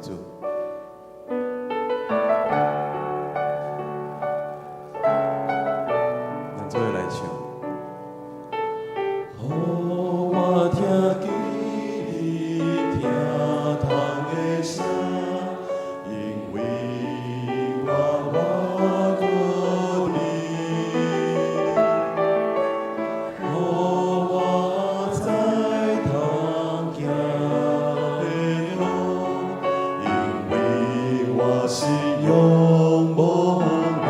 主。咱做伙来唱。予我听见你听痛的声，因为我过你。予我在通行的路，因为我是仰望你。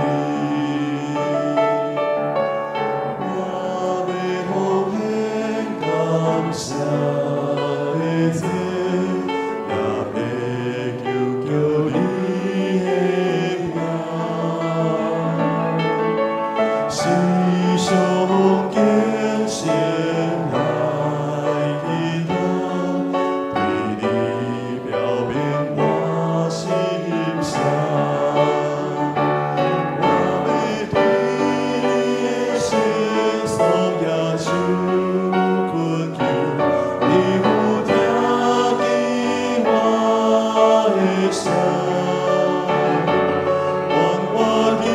我要奉献感谢的祭，也要求求你的名。时常敬心来祈祷，对你表明我心声。我要对你的心所野手困求，你有听见我的声。愿我祈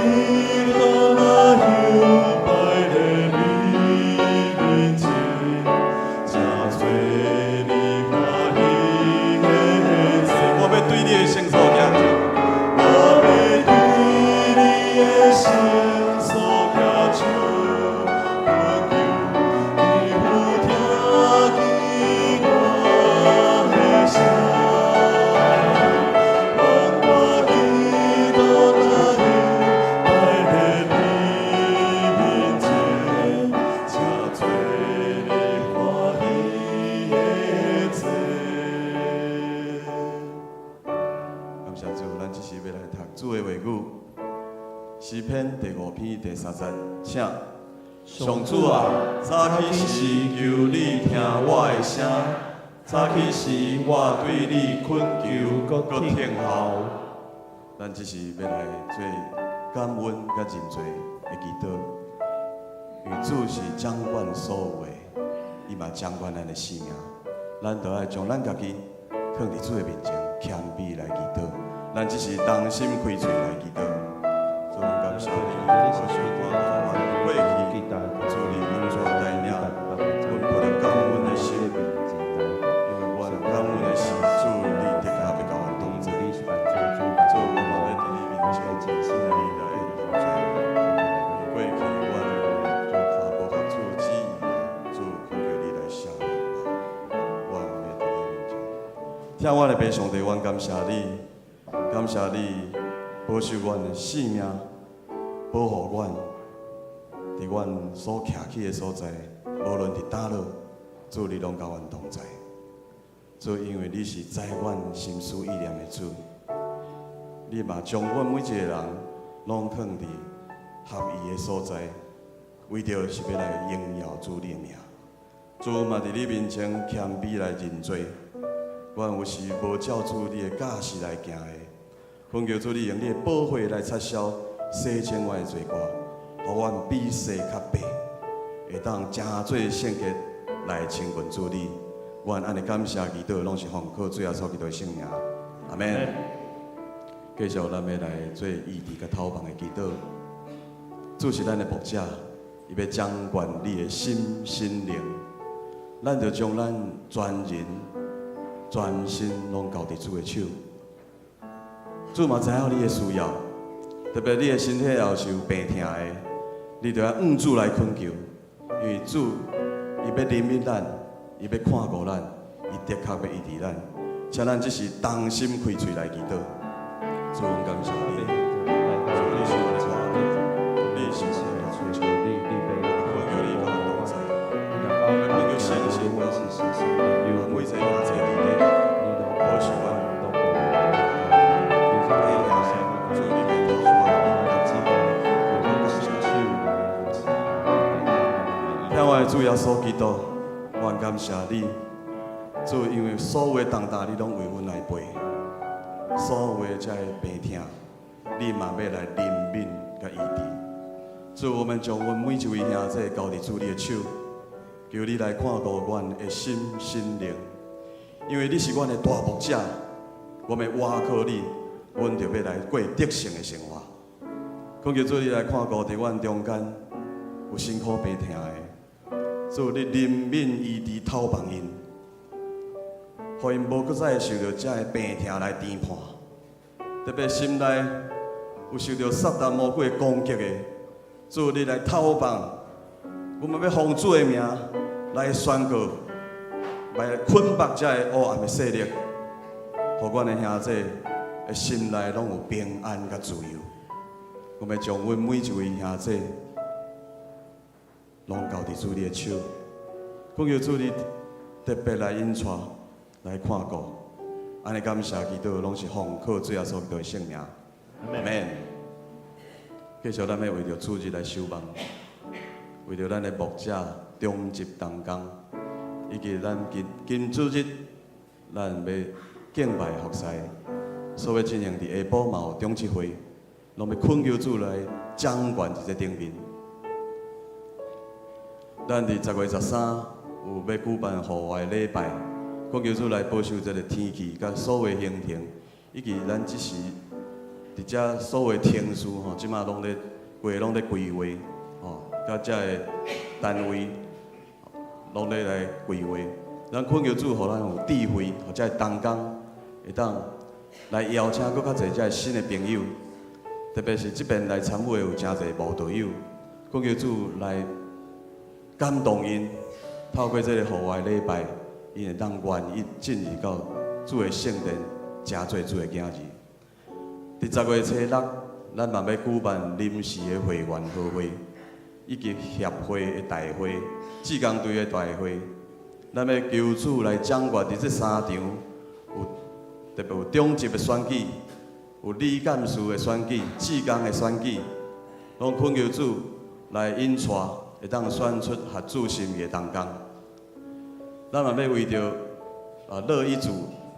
祷那摇摆在你面前，真做你欢喜的事。我要对你的心所仰求，我要对你的心所仰求，困求你有听见我的声。愿我祈祷那摇摆在你面前，真做你欢喜的事。感谢主，咱这时要来读主的话语，诗篇第5篇第30，请。上主啊，早起时求你听我的声，早起时我对你恳求，搁听候。咱这是要来做感恩甲认罪的祈祷，因为主是掌管所有的，伊嘛掌管咱的生命。咱就爱将咱家己放伫主的面前，谦卑来祈祷。咱只是当心开嘴来祈祷。主，阮感谢你，我想我过去，主你永驻带领，阮抱着感恩的心，因为阮感恩的心，主你的确要甲阮同在。主，我嘛要伫你面前，你来认罪。过去阮无合主旨意，主求求你来赦免我，我要伫你面前。听我的爸上帝，阮感谢你，感谢你保守阮的性命，保护阮。伫阮所徛起的所在，无论伫倒落，主你拢甲阮同在。主，因为你是知阮心思意念的主，你嘛将阮每一个人拢放伫合宜的所在，为着是要来荣耀主你的名。主嘛伫你面前谦卑来认罪，阮有时无照主你的教示来行的，恳求主你用你的宝血来擦消洗净阮的罪过。互阮比世较白，会当真做圣洁来亲近主你。阮安尼感谢祈祷，拢是奉靠主耶稣基督的圣名。阿门。继续，咱要来做异地甲讨饭的祈祷。主是咱的牧者，伊要掌管你的心、心灵。咱就将咱全人、全心拢交伫主的手。主嘛知影你的需要，特别你的身体也是有病痛的。你就要向主来恳求，因为主伊要怜悯咱，伊要看顾咱，伊的确要医治咱。请咱只是当心开嘴来祈祷。主，阮感谢你，主你是我的主，你是我的主，恳求你甲我同在，恳求神是我是神，每一个每一个里面，保守我。我的主耶稣基督，我感谢你，主，因为所有的重担你拢为阮来背，所有的这病痛，你嘛要来怜悯甲医治。主，我们将阮每一位兄弟交伫主你的手，求你来看顾阮的心心灵，因为你是阮的大牧者，我们倚靠你，阮就要来过得胜的生活。恳求主你来看顾伫阮中间有辛苦病痛的，主你怜悯医治透帮因，互因无搁再受到遮个病痛来颠簸。特别心内有受到撒旦魔鬼攻击的，主你来透帮，我们要奉主的名来宣告，来捆绑遮个黑暗的势力，互阮的兄弟的心内拢有平安甲自由。我们将阮每一位兄弟拢交伫主你的手，恳求主你特别来引带、来看顾。安尼感谢祈祷，拢是奉靠主耶稣基督的圣名。阿门。继续，咱要为着主日来守望，为着咱的牧者中集同工，以及咱今主日咱要敬拜服侍，所要进行伫下晡嘛有中集会，拢要恳求主来掌管伫这顶面。咱伫10月13有要举办户外礼拜。恳求主来保守这个天气，甲所有行程，以及咱即时伫遮所有天数吼，即马拢咧规划吼，甲遮个单位拢咧来规划。咱恳求主，互咱有智慧，或者同工会当来邀请搁较侪遮新的朋友，特别是即边来参会有真侪无道友，恳求主来感动因，透过这个户外礼拜。因会当愿意进入到主的圣殿，真做主的囝儿。伫10月初6，咱嘛要举办临时的会员好会，以及协会的大会、志工队的大会。咱要求主来掌管伫这3场，特别有中级的选举，有理干事的选举、志工的选举，拢恳求主来引带，会当选出合主心意的同工。咱嘛要为着乐一组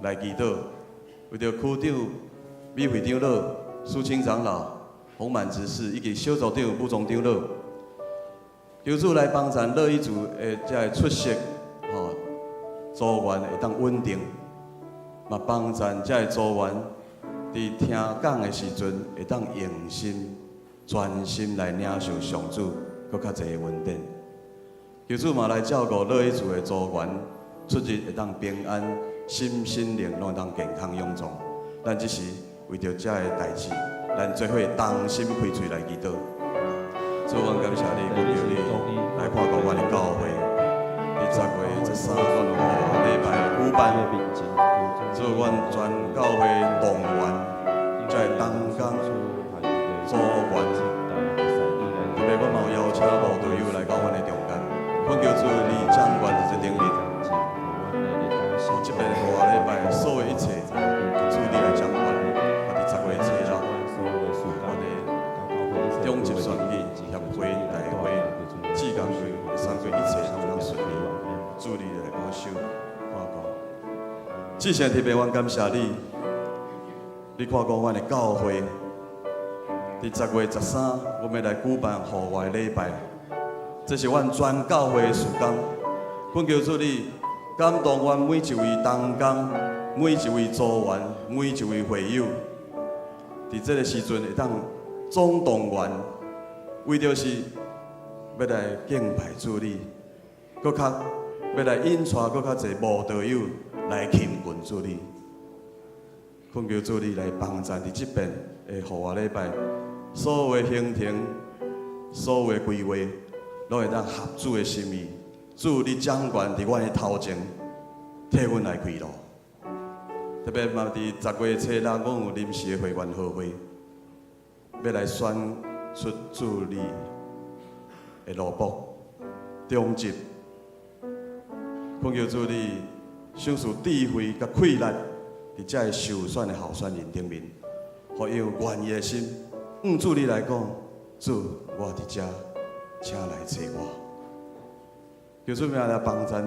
来祈祷，为着区长、美会长老、苏清长老、洪满执事以及小组长、副总长老，求主来帮助乐一组的遮出席组员会当稳定，嘛帮助遮个组员伫听讲的时阵会当用心、专心来领受上主搁较侪的恩典。求主嘛来照顾乐一组的组员，出日会当平安，心灵拢会当健康永壮。咱即时为着遮个代志，咱做伙同心开嘴来祈祷。主，阮感谢你，恳求你来看顾阮的教会，伫10月13阮有礼拜举办，主，阮全教会动员，遮个同工组员，特别阮嘛有邀请无队友来到阮的中间。恳求主你掌管伫这顶面，这边户外礼拜所有一切，主你来掌管。啊，伫10月初6，我哋中级选举、协会、大会、志工队3个一切都能顺利，主你来保守、看顾。至少特别，阮感谢你，你看顾阮的教会，伫10月13，我们来举办户外礼拜。这是阮全教会的事工，恳求主你感动阮每一位同工、每一位组员、每一位会友，伫这个时阵会当总动员，为着是要来敬拜主你，搁较要来引带搁较侪无道友来亲近主你。恳求主你来帮助伫这边的户外礼拜，所有的行程、所有的规划。拢会当合主的心意，主你掌管伫阮的头前，替阮来开路。特别嘛，伫10月初6，阮有临时的会员好会，要来选出主你的路卜中集。恳求主你赏赐智慧甲气力，伫遮个受选的候选人顶面，互伊有愿意的心。主你来讲，主我伫遮。请来找我，求主名来帮助。伫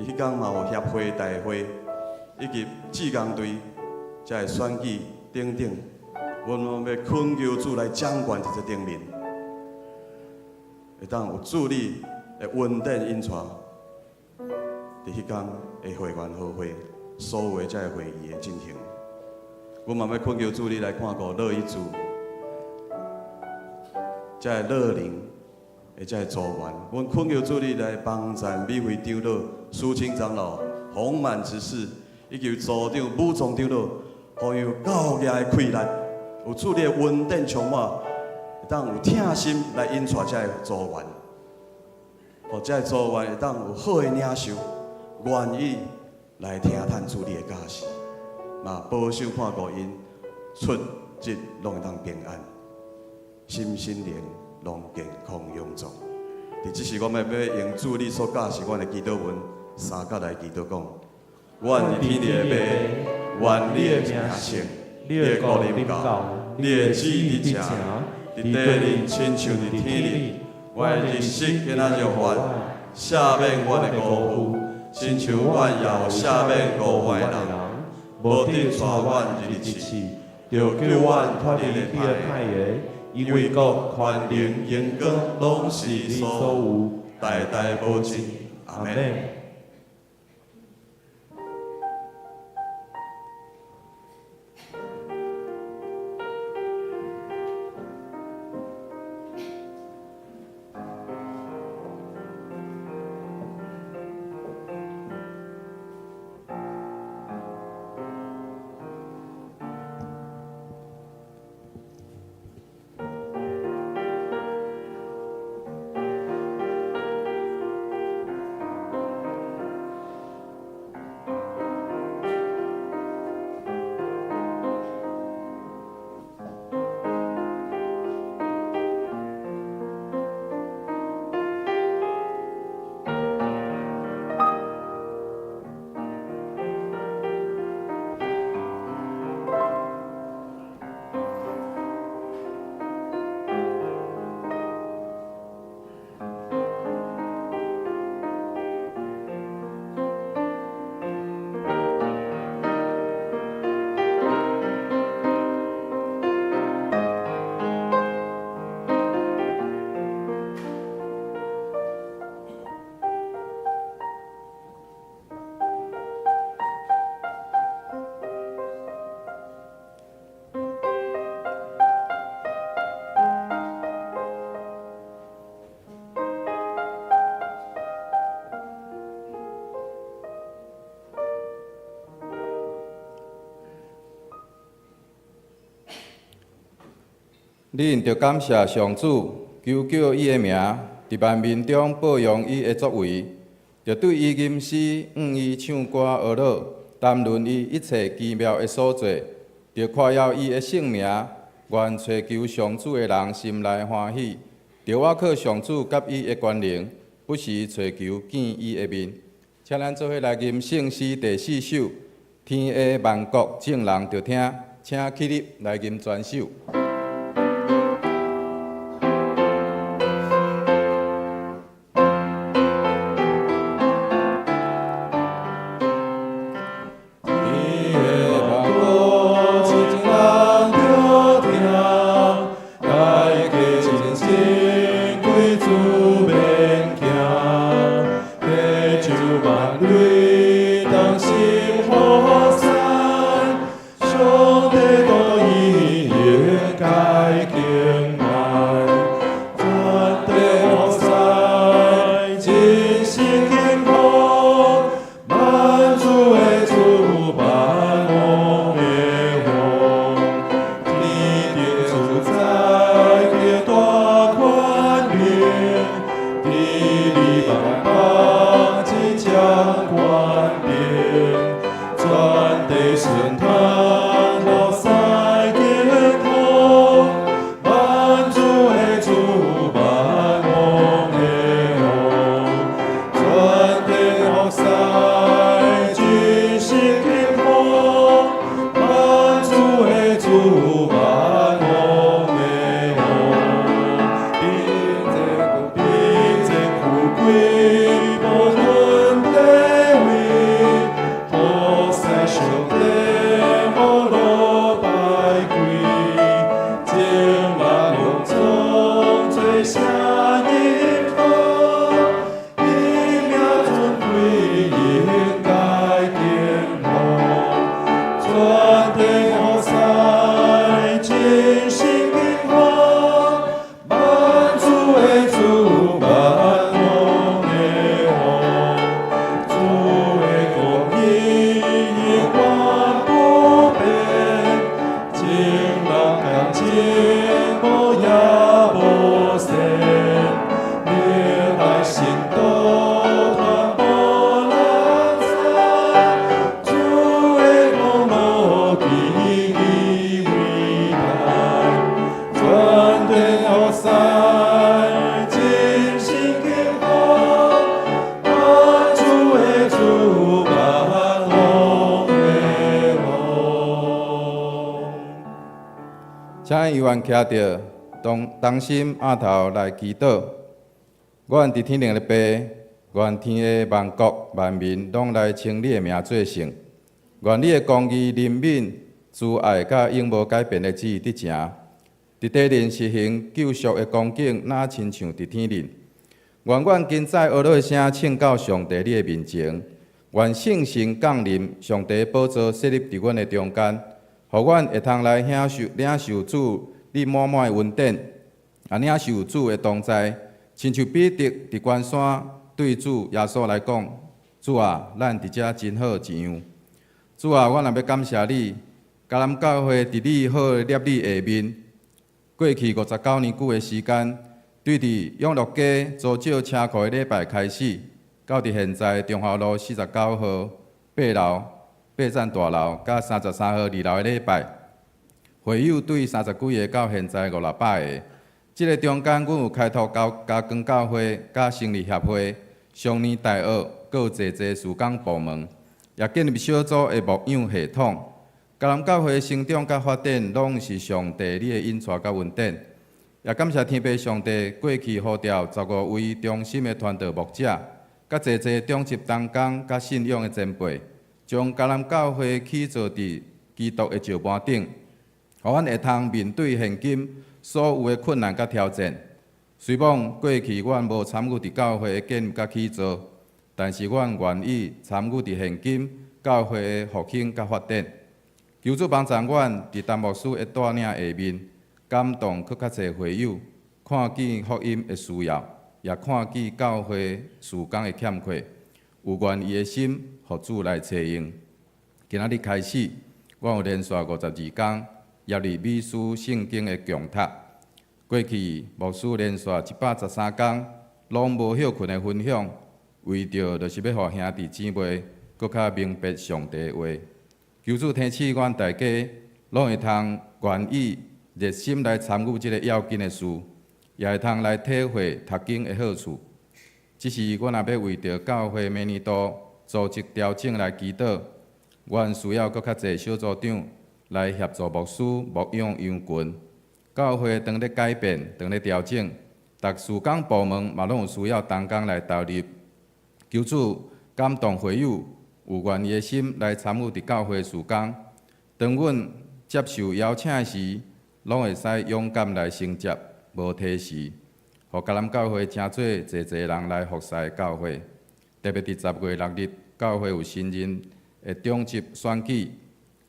迄天嘛有协会大会，以及志工队，才会选举等等。阮拢要恳求主来掌管伫这顶面，会当有主你的恩典引带。伫迄天的会员好会，所有的这会议的进行，阮嘛要恳求主你来看顾乐一族，才会乐龄，会才会组员。阮恳求主你来帮赞美会长老、苏清长老、洪满执事，以及组长、武总长老，互有教业的开力，有主你的恩典充满，会当有疼心来引带这个组员，互这个组员会当有好的领袖，愿意来听探主你的教示，嘛保守看顾因出入拢会当平安。心心灵拢健康永驻。伫即时，我们要用主你所教示阮的祈祷文三角来祈祷讲：愿天地的爸，愿你的名圣，你的国临到，你的旨意伫正，伫地里亲像伫天里。阮的日食今仔日还，赦免阮的辜负，亲像阮也有赦免误犯的人，无得带阮入地狱，就救阮脱离了歹个。因为国、权能、荣光，拢是你所有，代代保证。阿门。恁着感谢上主，求叫伊的名伫万民中保养伊的作为，着对伊吟诗、伊唱歌、学乐，谈论伊一切奇妙的所做，着夸耀伊的圣名。愿找求上主的人心内欢喜，着我靠上主甲伊的权能，不时找求见伊的面。请咱做伙来吟圣诗第4首：天下万国众人着听，请起立来吟全首。Oh 请议员徛着同心额头来祈祷。阮伫天灵的爸，愿天的万国万民拢来称你的名做圣。愿你的公义、怜悯、慈爱，甲永无改变的旨意得成，伫地人实行救赎的光景，若亲像伫天灵。愿阮今早学了声请到上帝你的面前，愿圣神降临，上帝宝座设立伫阮的中间，互阮会通来领受主你满满的恩典，领受主的同在，亲像彼得伫关山对主耶稣来讲：主啊，咱伫遮真好一样。主啊，我若要感谢你，甲咱教会伫你好立你下面，过去59年久的时间，对伫永乐街租借车库的礼拜开始，到伫现在中华路49号8楼8站大楼，甲33号2楼的礼拜，会友对30几个到现在500-600个。即个中间，阮有开拓加光教会、甲胜利协会、双年大学，阁有济事工部门。也建立小组的牧养系统，甲咱教会的成长甲发展，拢是上帝你的恩赐甲恩典。也感谢天父上帝过去呼召15位忠心的传道牧者，甲济忠职同工甲信仰的前辈，将甲咱教会起造伫基督的石盘顶，互阮会通面对现今所有的困难甲挑战。虽望过去阮无参与伫教会的建立甲起造，但是，阮愿意参与伫现今教会的复兴甲发展。求主帮助阮伫陈牧师的带领下面，感动搁较侪会友，看见福音的需要，也看见教会事工的欠缺，有愿意的心，互主来采用。今仔日开始，阮有连续52天，业立美书圣经的强读。过去牧师连续113天，拢无休困的分享。为着就是要互兄弟姊妹搁较明白上帝的话，求主提醒阮大家，拢会通愿意热心来参与即个要紧的事，也会通来体会读经的好处。只是阮若要为着教会明年度组织调整来祈祷，阮需要搁较侪小组长来协助牧师牧养羊群。教会当咧改变，当咧调整，逐事工部门嘛拢有需要同工来投入。求主感动会友，有愿意的心来参与伫教会事工。当阮接受邀请时，拢会使勇敢来承接，无提示，互甲咱教会诚济人来服侍教会。特别伫10月6日，教会有新人的长职选举，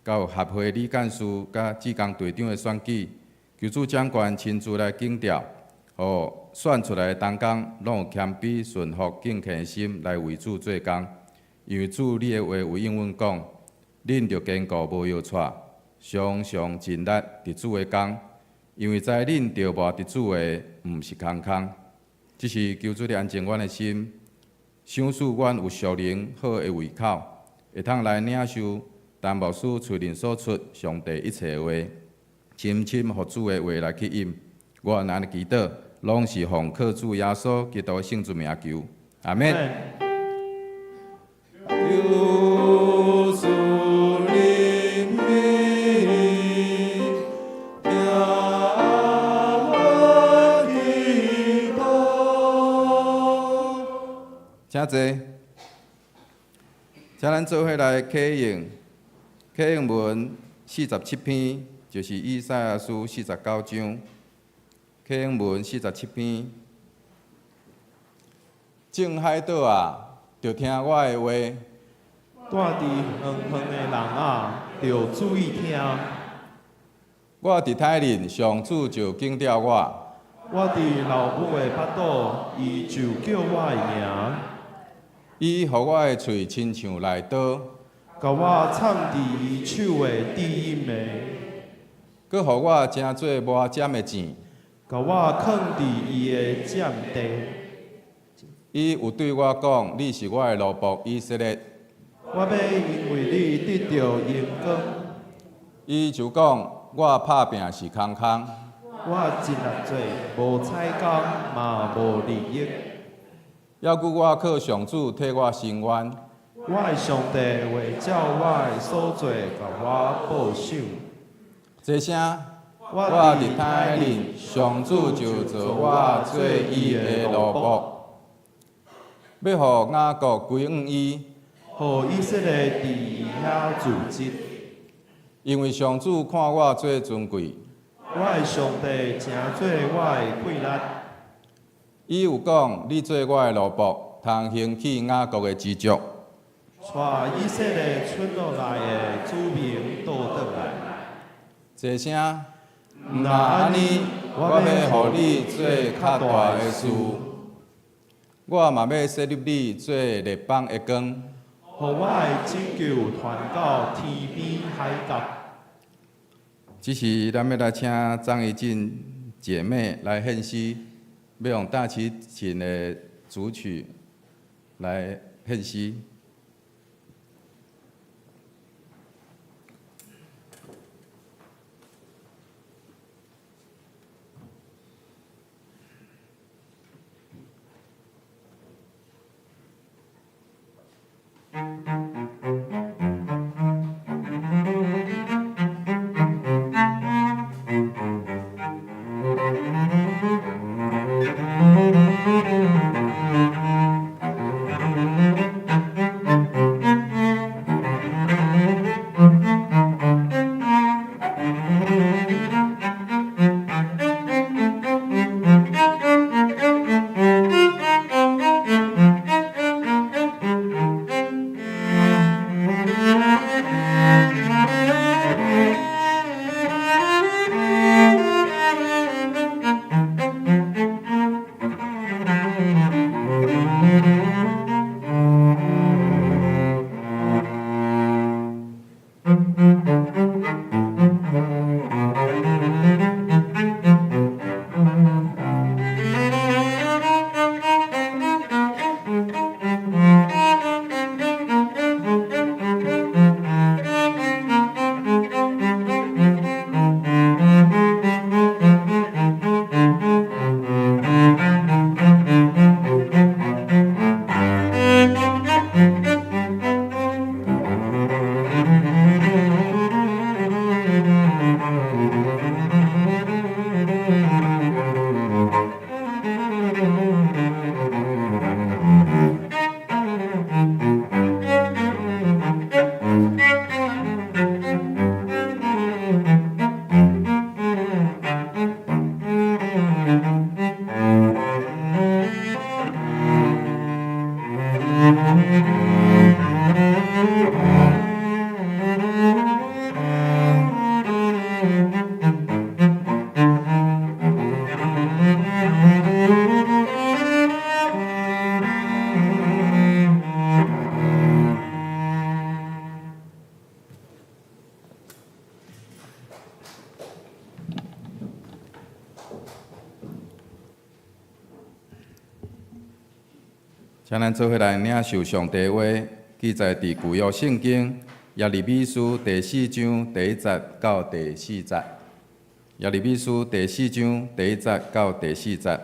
到合会理干事甲志工队长的选举，求主掌权亲自来警调。互选出来的同工，拢有谦卑、顺服、敬虔的心来为主做工。因为主你的话有应允讲，恁着坚固无摇掣，常常尽力伫主的工。因为知恁着磨伫主的，毋是空空。只是求主你安静阮的心，想使阮有属灵好的胃口，会通来领受陈牧师嘴面所出上帝一切的话，深深互主的话来去应。我安尼祈祷，拢是奉靠主耶稣基督的圣子名求，阿免。求主怜悯，听我祈祷。请坐，请咱做伙来启用启用文47篇，就是以赛亚书49章。启用文47篇，正海岛啊，着听我的话；住伫远远的人啊，着注意听。我伫胎内，上主就警调我；我伫老母的腹肚，伊就叫我的名，伊互我的喙亲像来刀，甲我藏伫伊手的低音的，佮互我真做无尖的箭。甲我藏伫伊的剑地。伊有对我讲：“你是我的奴仆以色列。”我要因为你得到荣光。伊就讲：“我拍拼是空空，我真力做，无彩工嘛无利益。要顾我靠上主替我伸冤。我的上帝会照我的所做，甲我报赏。这声我伫胎里，上主就做我做伊的奴仆。要互雅各归向伊，互以色列伫伊遐自治。因为上主看我做尊贵。我的上帝诚做我的贵力。伊有讲，你做我的奴仆，通兴起雅各的支族。带以色列村落内的子民倒转来。一声，毋若安尼，我要互你做较大的事。我嘛要设立你做列邦的光。互我的拯救传到天边海角。只是咱要来请张怡静姐妹来献诗，要用大提琴的主曲来献诗。请咱做伙来领受上帝话，记载伫旧约圣经耶利米书第4章第1节到第4节。耶利米书第4章第1节到第4节。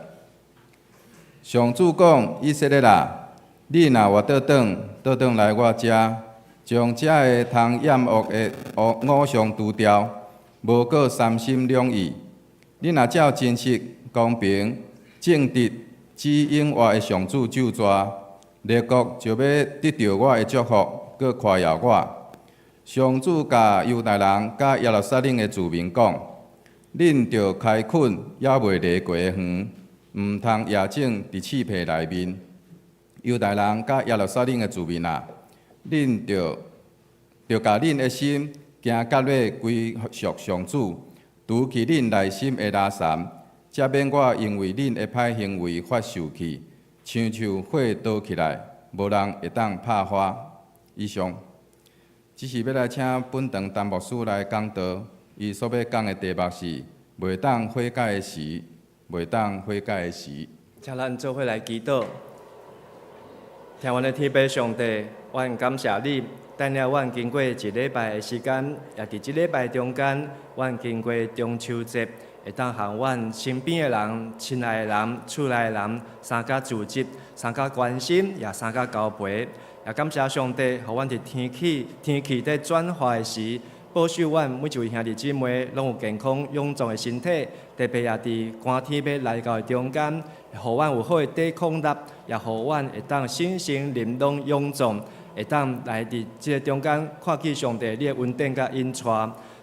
上主讲：以色列啊，你若活倒转来我遮，将遮个通厌恶的偶像除掉，无过三心两意。你若照真实、公平、正直、指引我的上主救助，列国就要得到我的祝福，佮夸耀我。上主甲犹大人甲耶路撒冷的住民讲：恁着开垦也袂犁过的园，毋通夜整伫刺皮内面。犹大人甲耶路撒冷的住民啊，恁着甲恁的心行甲尾归属上主，除去恁内心的拉残。才免我因为恁的歹行为发受气，亲像火倒起来，无人会当拍花。以上，只是要来请本堂陈牧师来讲道。伊所要讲的题目是“袂当悔改的时，袂当悔改的时”。请咱做伙来祈祷。听阮的天父上帝，阮感谢你，带领阮经过一礼拜的时间，也伫一礼拜中间，阮经过中秋节。会当向阮身边的人、亲爱的人、厝内的人，三甲自责、三甲关心，也三甲交陪。也感谢上帝，互阮伫天气在转化的时，保保守阮每一位兄弟姊妹拢有健康勇壮的身体，特别也伫寒天要来到的中间，互阮有好的抵抗力，也互阮会当身心灵拢勇壮，会当来伫即个中间看见上帝你的恩典甲恩赐。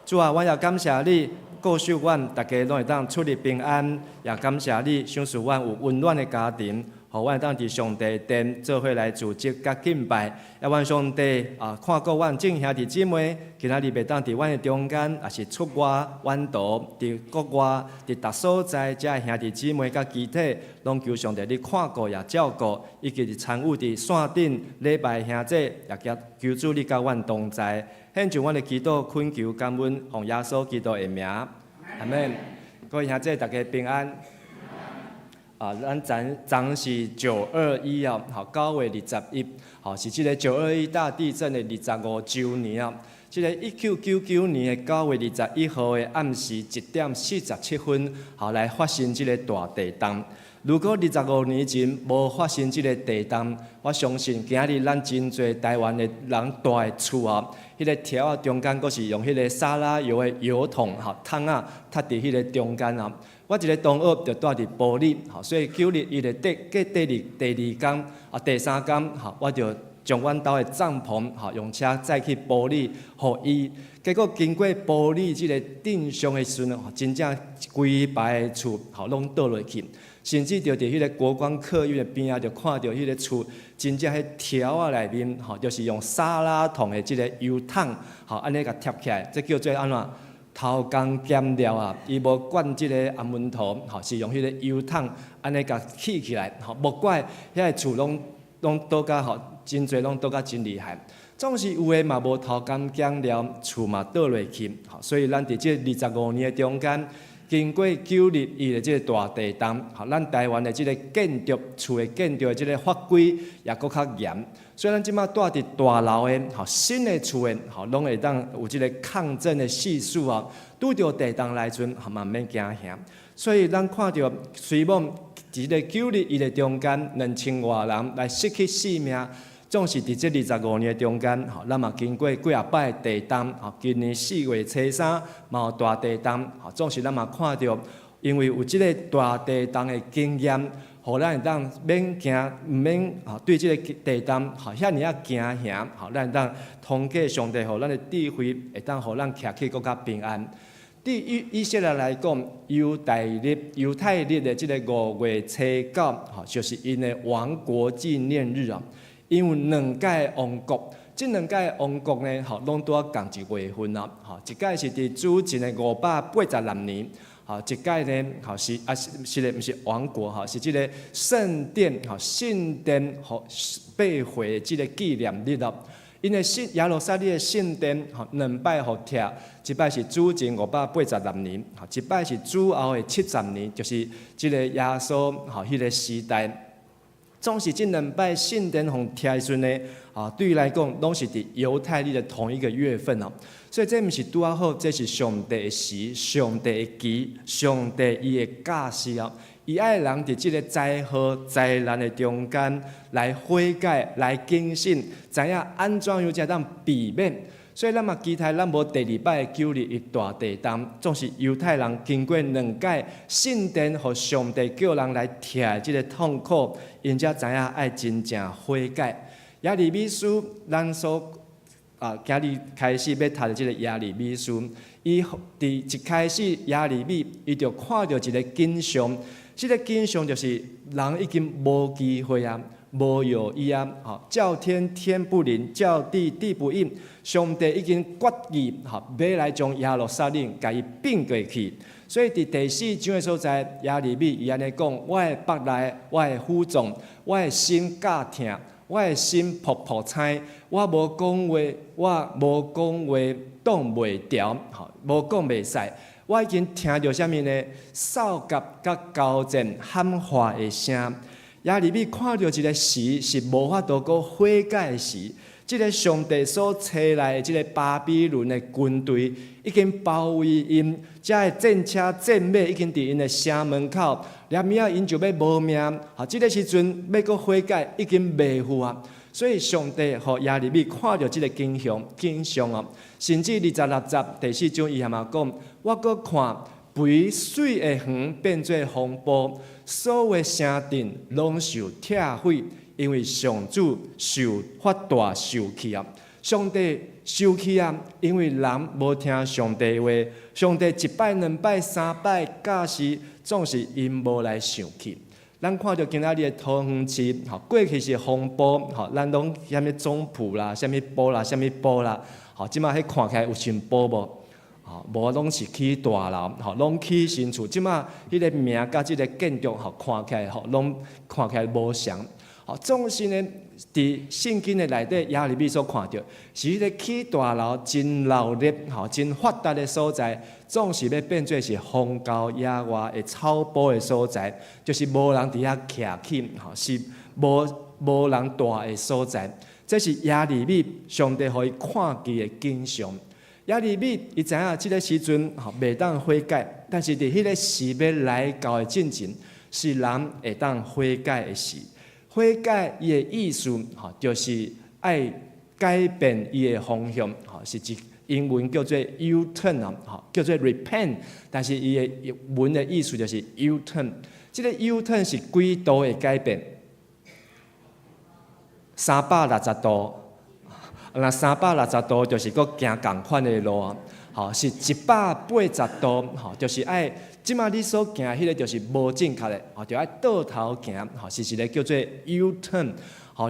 主啊，阮也感谢你。告诉阮，大家拢会当出入平安，也感谢你，赏赐阮有温暖的家庭，互阮当伫上帝殿做伙来组织甲敬拜。也愿上帝看顾阮众兄弟姊妹，今仔日袂当伫阮的中间，也是出外远途，伫国外，伫逐所在，遮兄弟姊妹甲肢体，拢求上帝你看顾也照顾，以及是参与伫线顶礼拜兄弟，也求主你甲阮同在。献上阮的祈祷恳求感恩，奉耶稣基督的名，阿门。各位兄弟，大家平安。咱昨是921啊，9月21，是即个921大地震的25周年啊。即个1999年的9月21号的暗时1点47分，来发生即个大地震。如果25年前无发生即个地震，我相信今日咱真侪台湾的人住的厝啊，迄个条啊中间，阁是用迄个沙拉油的油桶桶啊，插伫迄个中间啊。我一个同学就住伫玻璃，所以9日伊就第二天第三天我就将阮兜的帐篷用车载去玻璃，互伊。结果经过玻璃即个顶上的时阵，真正规排的厝拢倒落去。甚至就伫迄个国光客运的边仔，就看到迄个厝，真正迄条啊内面，就是用沙拉桶的即个油桶，安尼甲贴起来，这叫做安怎？偷工减料啊！伊无管即个暗门头，是用迄个油桶安尼甲起起来，莫怪遐个厝拢倒甲真侪拢倒甲真厉害。总是有诶嘛无偷工减料，厝嘛倒落去，所以咱伫即25年的中间。经过9日伊的即个大地震，咱台湾的即个建筑厝的建筑的即个法规也搁较严，所以咱即马住伫大楼的新的厝的拢会当有即个抗震的系数啊，拄着地震来阵嘛免惊吓。所以咱看到虽望伫个9日伊的中间2000多人来失去性命。总是伫这25年中间，咱嘛经过几啊摆地震，今年4月初3嘛有大地震，总是咱嘛看到，因为有即个大地震的经验，互咱会当免惊，毋免对即个地震遐尔惊吓，咱会当通过上帝互咱的智慧，会当互咱徛起更较平安。对于以色列来讲，犹太日的即个5月初9，就是因的亡国纪念日啊。因为2届亡国，即2届亡国呢，拢拄啊共一月份啊，一届是伫主前的586年，一届呢，毋是亡国，是即个圣殿被毁的即个纪念日啊。因为耶路撒冷的圣殿2摆互拆，一摆是主前586年，一摆是主后的70年，就是即个耶稣迄个时代。总是这2摆圣殿互拆时呢，对于来讲，拢是伫犹太历的同一个月份哦。所以这毋是拄啊好，这是上帝的时、上帝的期、上帝伊的教示哦。伊爱人伫即个灾祸、灾难的中间来悔改、来警醒，知影安怎样才当避免。所以咱嘛期待咱无第2摆9日一大地震，总是犹太人经过2届圣殿，互上帝叫人来拆即个痛苦，因才知影爱真正悔改。耶利米书，咱所今日开始要读的即个耶利米书，伊伫一开始耶利米，伊就看到一个景象，即个景象就是人已经无机会啊。无有意啊！叫天天不灵，叫地地不应。上帝已经决意，要来将耶路撒冷甲伊并过去。所以伫第4章的所在，耶利米伊安尼讲：我的腹内，我的腹中，我的心假痛，我的心噗噗猜，我无讲话，我无讲话挡袂牢，无讲袂使。我已经听到啥物呢？扫甲甲高震喊话的声。耶利米看到一个时是无法度搁悔改的时，即个上帝所找来的即个巴比伦的军队已经包围因，遮的战车战马已经伫因的城门口，连命因就要无命。即个时阵要搁悔改已经袂赴啊！所以上帝和亚利米看到这个景象哦，甚至26节第4章伊还嘛讲，我阁看肥水的河变做风暴，所有城镇拢受拆毁，因为上主发大受气啊！上帝受气啊，因为人无听上帝话，上帝1摆、2摆、3摆，假使总是因无来生气。咱看到今仔日的桃园市，过去是风暴，咱拢啥物总铺啦、啥物波啦、啥物波啦，即马迄看起来有像波无？无拢是起大楼，拢起新厝。即马迄个名甲即个建筑，看起来拢看起来无相。总是呢，伫圣经的内底，亚利米所看到，是迄个起大楼真闹热、真发达的所在，总是要变做是荒郊野外的草坡的所在，就是无人伫遐徛起，是无人住的所在。这是亚利米上帝互伊看见的景象。亚利米伊知影即个时阵袂当悔改，但是伫迄个时要来到的进前，是人会当悔改的事。悔改伊的意思，就是爱改变伊的方向，是一英文叫做 U-turn 叫做 repent， 但是伊的文的意思就是 U-turn。这个 U-turn 是几度的改变？360度。那360度就是佫行共款的路啊，是180度，就是爱即马你所行迄个就是无正确的，就爱倒头行，是一个叫做 U-turn，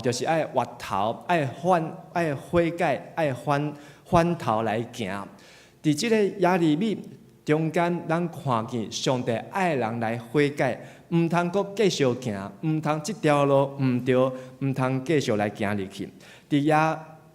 就是爱歪头，爱悔改，爱反头来行。伫即个亚利米中间，咱看见上帝爱人来悔改，毋通佫继续行，毋通即条路毋对，毋通继续来行入去。伫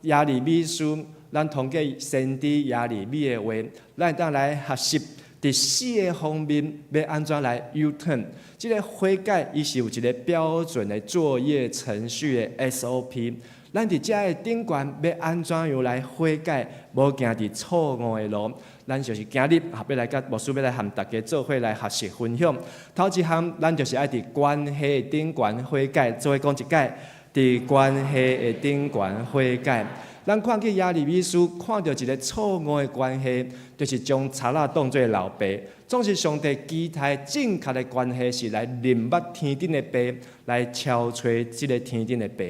亚利米书，咱通过先知亚利米的话，咱当来学习伫4个方面要安怎来 U-turn。这个悔改，伊是有一个标准的作业程序的 SOP。咱伫遮的顶悬要安怎样来悔改，无行伫错误的路。咱就是今日要来甲牧师要来和大家做伙来学习分享。头一项，咱就是爱伫关系的顶悬悔改，做伙讲一解。伫关系的顶悬悔改，咱看去亚利米书，看到一个错误的关系，就是将賊仔當作老爸。總是上帝期待正確的關係是來認捌天頂的爸，來超吹這個天頂的爸。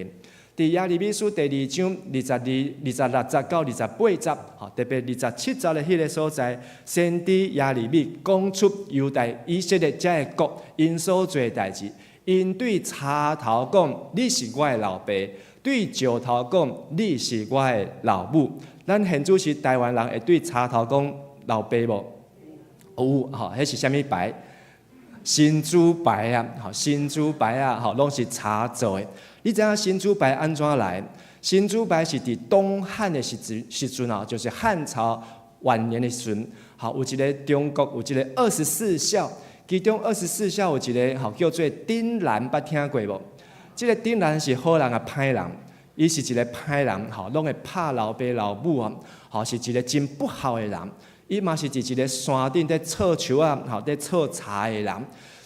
伫亞利米書第2章26節到28節，特別27節的迄個所在，先知亞利米講出猶大以色列這個國因所做的代志。因對柴頭講：你是我的老爸；對石頭講：你是我的老母。咱現主是台灣人會對柴頭講老爸無？有，迄是啥物牌？新主牌啊，新主牌啊，攏是柴做的。你知影新主牌安怎來？新主牌是伫東漢的時陣就是漢朝晚年的時陣，有一個中國有一個24孝。其中24孝有一個叫做丁蘭，捌聽過無？這個丁蘭是好人啊，歹人，伊是一個歹人，攏會拍老爸老母啊，是一個真不孝的人。伊嘛是一個山頂在插樹啊，在插柴的人。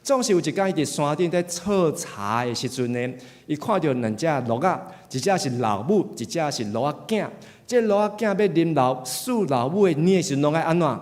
總是有一天，伊伫山頂在插柴的時陣呢，伊看到兩隻鹿仔，一隻是老母，一隻是鹿仔囝。這鹿仔囝要啉死老母的奶的時陣，攏愛安怎？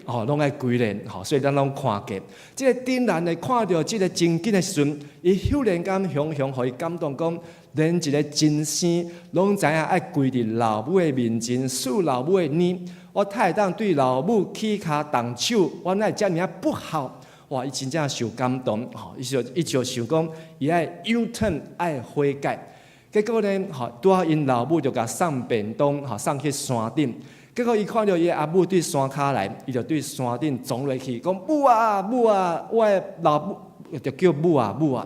攏愛跪咧，所以咱攏看見。這個丁蘭的看到這個情景的時陣，伊忽然間向互伊感動講，連一個真生攏知影愛跪佇老母的面前，死老母的奶，我太會當對老母起骹動手，我哪會遮爾不孝？哇！伊真正受感動，伊就想講，伊愛 U-turn 愛悔改。結果呢，拄好因老母就甲送便當，送去山頂。結果伊看到伊阿母對山骹來，伊就對山頂撞落去，講母啊母啊，我的老母就叫母啊母啊。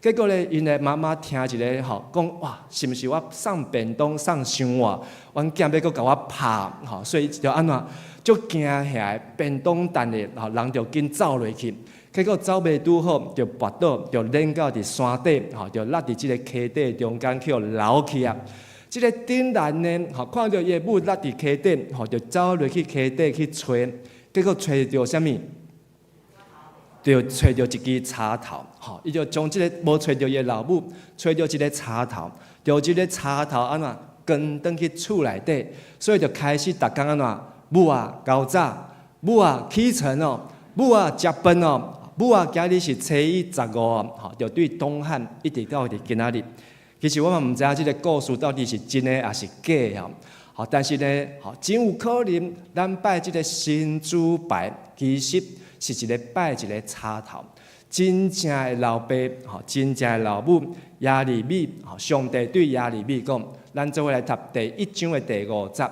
結果咧，因的媽媽聽一個講哇，是毋是我送便當送傷晚，阮囝要佫甲我拍，所以就安怎足驚嚇，便當等咧，人就緊走落去。結果走袂拄好，就跋倒，就扔到伫山底，就落伫即個溪底中間去流去啊。即個丁蘭呢，看到伊的母落伫溪底，就走落去溪底去找，結果找到啥物？就找到一支插头，吼，伊就将即个无找到伊的老母，找到即个插头，就即个插头安怎跟转去厝内底，所以就开始逐工安怎，母啊搞早，母啊起床哦，母啊食饭哦，母啊今日是初一15哦，吼，就对东汉一直到今仔日。其实我嘛毋知影即个故事到底是真诶还是假哦。好，但是呢，好，真有可能咱拜即个神主牌，其实是一个拜一个插头。真正诶老爸，吼，真正诶老母亚利米，吼，上帝对亚利米讲，咱做伙来读第1章诶第5节。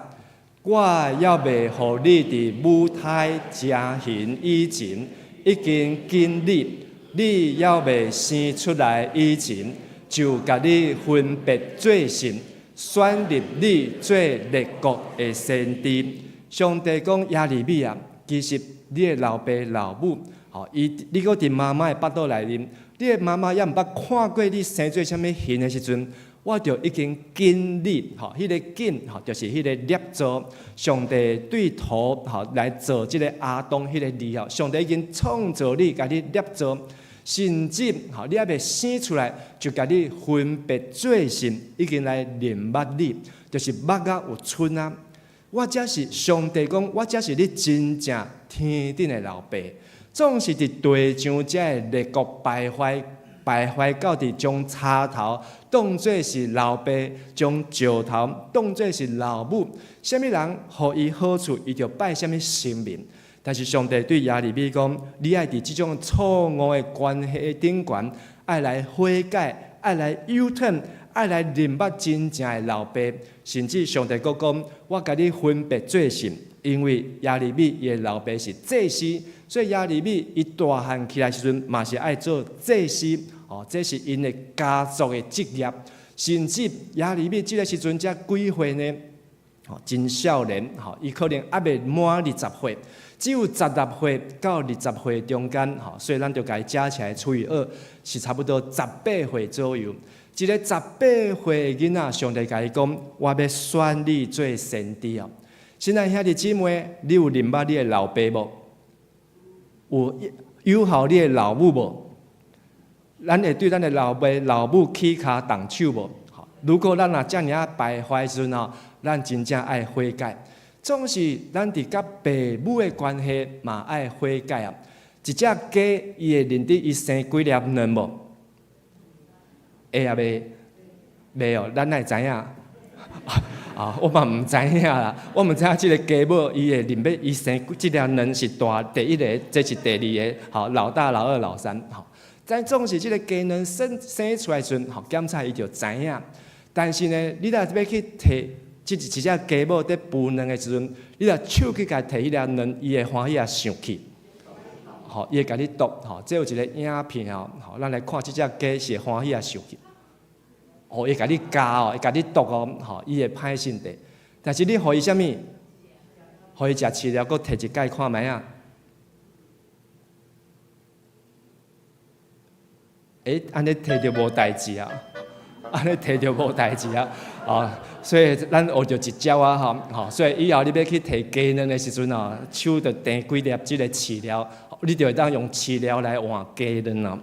我要未互你伫母胎成形以前，已经经历，你要未生出来以前，就甲你分别做神。选入你做列国的先知。上帝讲亚利米啊，其实你的老爸老母，吼，你搁伫妈妈的腹肚内面，你的妈妈也毋捌看过你生做啥物形的时阵，我就已经经历，吼，迄个经，吼，就是迄个捏造。上帝对土，吼，来做即个亚当迄个字，吼，上帝已经创造你，甲你捏造。甚至，吼，你还未生出来，就甲你分别做神，已经来认捌你，就是捌啊有寸啊。我才是上帝讲，我才是你真正天顶的老爸。总是伫地上遮的列国败坏到伫将插头当作是老爸，将石头当作是老母。啥物人互伊好处，伊就拜啥物神明。但是上帝对亚利米讲：你爱伫即种错误的关系顶悬，爱来悔改，爱来忧疼，爱来认捌真正的老爸。甚至上帝佫讲：我甲你分别做神，因为亚利米伊的老爸是祭司，所以亚利米伊大汉起来时阵，嘛是爱做祭司。哦，这是因的家族的职业。甚至亚利米即个时阵才几岁呢？哦，真少年。吼，伊可能还未满20岁。只有16岁到20岁中间，吼，所以咱就甲伊加起来除以2，是差不多18岁左右。一个18岁的囡仔，上帝甲伊讲：我要选你做先知哦。现在兄弟姊妹，你有认捌你的老爸无？有友好你的老母无？咱会对咱的老爸老母起骹动手无？如果咱若遮尔啊败坏时阵吼，咱真正爱悔改。总是咱伫甲爸母的关系嘛爱悔改啊！一只鸡，伊会认得伊生几粒卵无？会也袂哦，咱会知影啊？我嘛毋知影啦，我毋知影即个鸡母伊会认得伊生即粒卵是大第一个，这是第二个，吼，老大、老二、老三，吼。但总是即个鸡卵生出来时阵，吼，检查伊就知影。但是呢，你若要去摕。一只鸡母伫孵卵的时阵，你若手去甲摕迄粒卵，伊会欢喜啊上去，吼，伊会甲你剁，吼，这有一个影片哦，吼，咱来看即只鸡是会欢喜啊上去，哦，伊甲你夹哦，会甲你剁哦，吼，伊会歹心地，但是你互伊啥物？互伊食饲料，搁摕一盖看卖啊？安尼摕着无代志啊！安尼摕着无代志啊！哦，所以咱学着一招啊，吼，所以以后你要去摕鸡卵的时阵哦，手着订几粒即个饲料，你就会当用饲料来换鸡卵啊。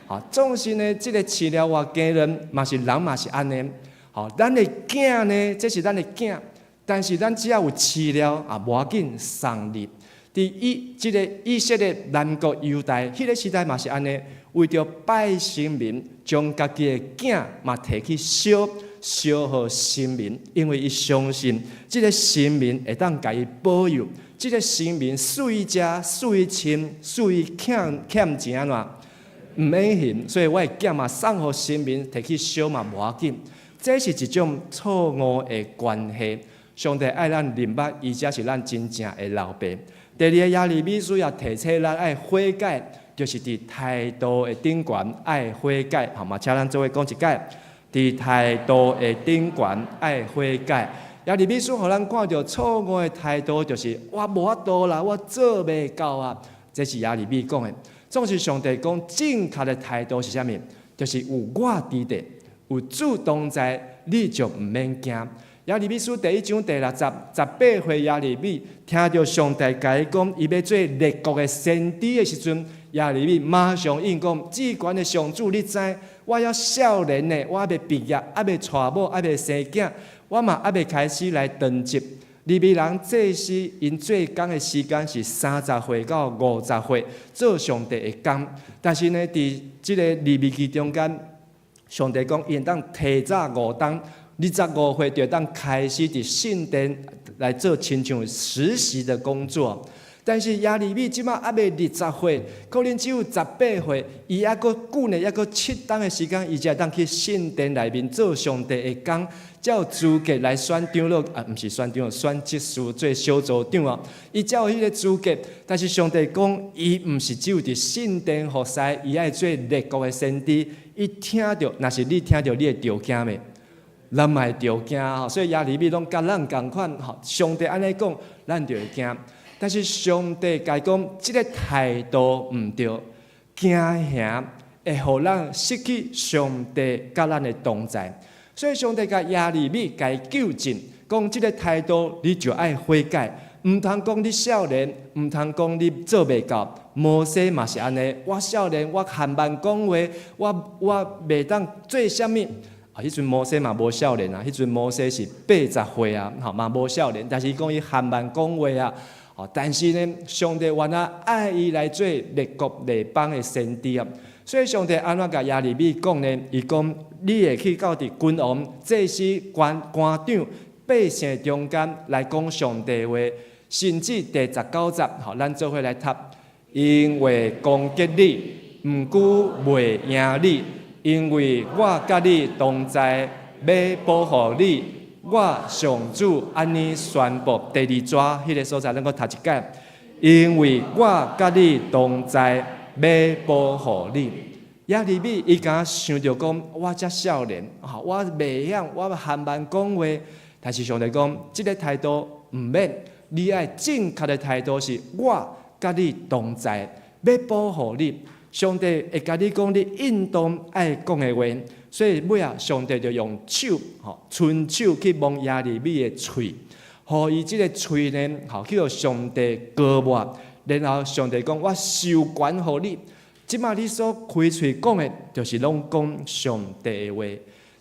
吼，总是呢，即个饲料换鸡卵，嘛是人嘛是安尼。吼，咱的囝呢，这是咱的囝，但是咱只要有饲料啊，无要紧送入。即个以色列南国犹大，迄个时代嘛是安尼，为着拜神明，将家己的囝嘛摕去烧互神明，因为伊相信即个神明会当甲伊保佑，即个神明属于食、属于穿、属于欠钱安怎，毋免嫌，所以我的囝嘛送互神明摕去烧嘛无要紧，这是一种错误的关系。上帝爱咱认捌，伊才是咱真正的老爸。第二个亚利米需要提醒咱爱悔改，就是伫态度的顶悬爱悔改，好嘛？请咱做伙讲一解。伫态度的顶悬爱悔改，亚利米书互咱看到错误的态度，就是我无法度啦，我做袂到啊。这是亚利米讲的。总是上帝讲正确的态度是啥物？就是有我伫地，有主同在，你就毋免惊。亚利米书第1章第6节，18岁亚利米听到上帝甲伊讲，伊要做列国的先知的时阵，亚利米马上应讲：至高的上主，你知我要少年呢，我还未毕业，还未娶某，还未生囝，我嘛还未开始来登记。利未人祭司因做工的时间是30岁到50岁，做上帝的工。但是呢，伫即个利未记中间，上帝讲因当提早5冬，25岁就当开始伫圣殿来做亲像实习的工作。但是亚利米即马还未20岁，可能只有18岁，伊还阁久呢，还阁7冬的时间，伊才当去圣殿内面做上帝的工，才有资格来选长老，毋是选长老，选执事做小组长哦。伊才有迄个资格。但是上帝讲，伊毋是只有伫圣殿服侍，伊爱做列国的先知。伊听到，若是你听到，你会着惊未？咱嘛会着惊吼。所以亚利米拢甲咱共款吼，上帝安尼讲，咱就会惊。但是上帝甲伊讲，即个态度毋对，惊吓会互咱失去上帝甲咱的同在。所以上帝甲亚利米甲伊纠正，讲即个态度你就爱悔改，毋通讲你少年，毋通讲你做袂到。摩西嘛是安尼，我少年，我含慢讲话，我袂当做啥物。迄阵摩西嘛无少年啊，迄阵摩西是80岁啊，吼嘛无少年，但是伊讲伊含慢讲话啊。但是呢，上帝原来爱伊来做列国列邦的先知啊，所以上帝安怎甲亚利米讲呢？伊讲你会去到伫君王、祭司、官长、百姓中间来讲上帝话，甚至第19节，咱做伙来读，因为攻击你，毋久袂赢你，因为我甲你同在，要保护你。我上主安尼宣布第2节迄个所在，咱阁读一解。因为我甲你同在，要保护你。亚利米伊敢想着讲，我遮少年，我袂晓，我含慢讲话。但是上帝讲，即个态度毋免，你爱正确的态度是，我甲你同在，要保护你。上帝会甲你讲你应当爱讲的话。所以尾啊，上帝就用手，伸手去摸亚利米的喙，互伊即个喙呢，去互上帝膏抹，然后上帝讲：我授权互你，即马你所开喙讲的，就是拢讲上帝的话。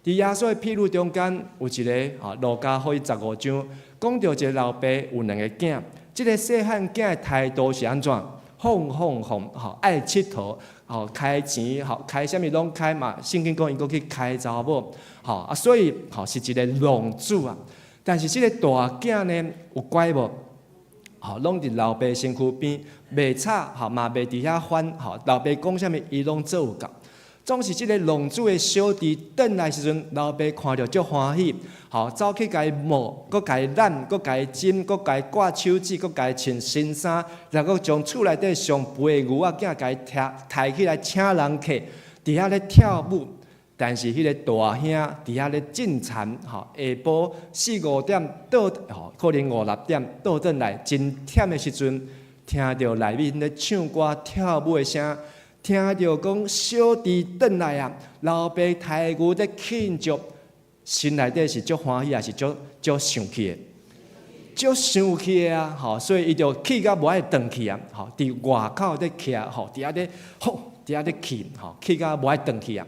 伫耶稣的譬喻中间，有一个路加福音15章，讲到一个老爸有2个囝，即个细汉囝的态度是安怎？放，爱佚佗，开钱，开啥物拢开嘛。圣经讲伊阁去开查某，所以是一个浪子啊。但是即个大囝呢，有乖无？拢伫老爸身躯边，袂吵，嘛袂伫遐烦，老爸讲啥物伊拢做有够。总是即个浪子的小弟转来时阵，老爸看着足欢喜，走去甲伊摸，搁甲伊染，搁甲伊浸，搁甲伊挂手指，搁甲伊穿新衫，然后将厝内底上肥的牛仔囝甲伊抬起来请人客，伫遐咧跳舞。但是迄个大兄伫遐咧进餐，下晡4、5点倒，可能5、6点倒转来，真忝的时阵，听到内面咧唱歌跳舞的声。听到讲小弟转来啊，老爸抬牛在庆祝，心内底是足欢喜，也是足生气的，足生气的啊！所以伊就气甲无爱转去啊！伫外口在徛，伫遐咧伫遐咧气，气甲无爱转去啊！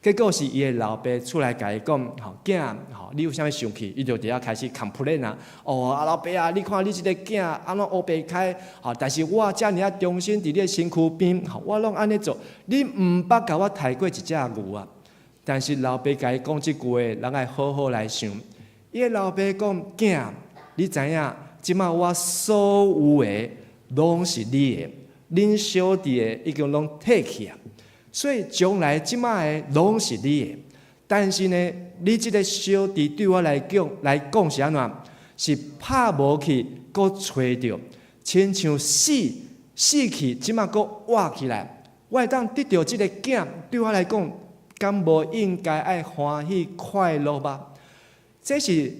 结果是伊的老爸出来甲伊讲：囝，你有啥物生气？伊就伫遐开始 complain 啊！老爸啊，你看你即个囝安怎乌白开？但是我遮尔啊忠心伫你的身躯边，我拢安尼做，你毋捌甲我抬过一只牛啊！但是老爸甲伊讲即句话，人爱好好来想。伊的老爸讲：囝，你知影，即马我所有的拢是你的，恁小弟的已经拢摕去啊！所以将来即摆的拢是你的，但是呢，你即个小弟对我来讲是安怎？是拍无去，搁找着，亲像死去，即摆搁活起来。我会当得到即个囝，对我来讲，敢无应该爱欢喜快乐吧？这是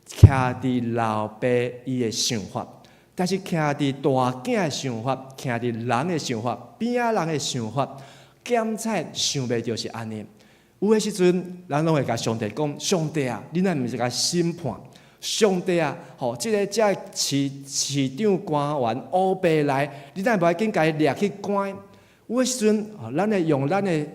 徛伫老爸伊的想法，但是徛伫大囝的想法，徛伫人的想法，边仔人的想法。检测想袂到是安尼，有诶时阵，咱拢会甲上帝讲：上帝啊，你若毋是甲审判，上帝啊，即个遮市长官员乌白来，你哪袂要紧甲伊掠去关？有诶时阵，咱会用咱诶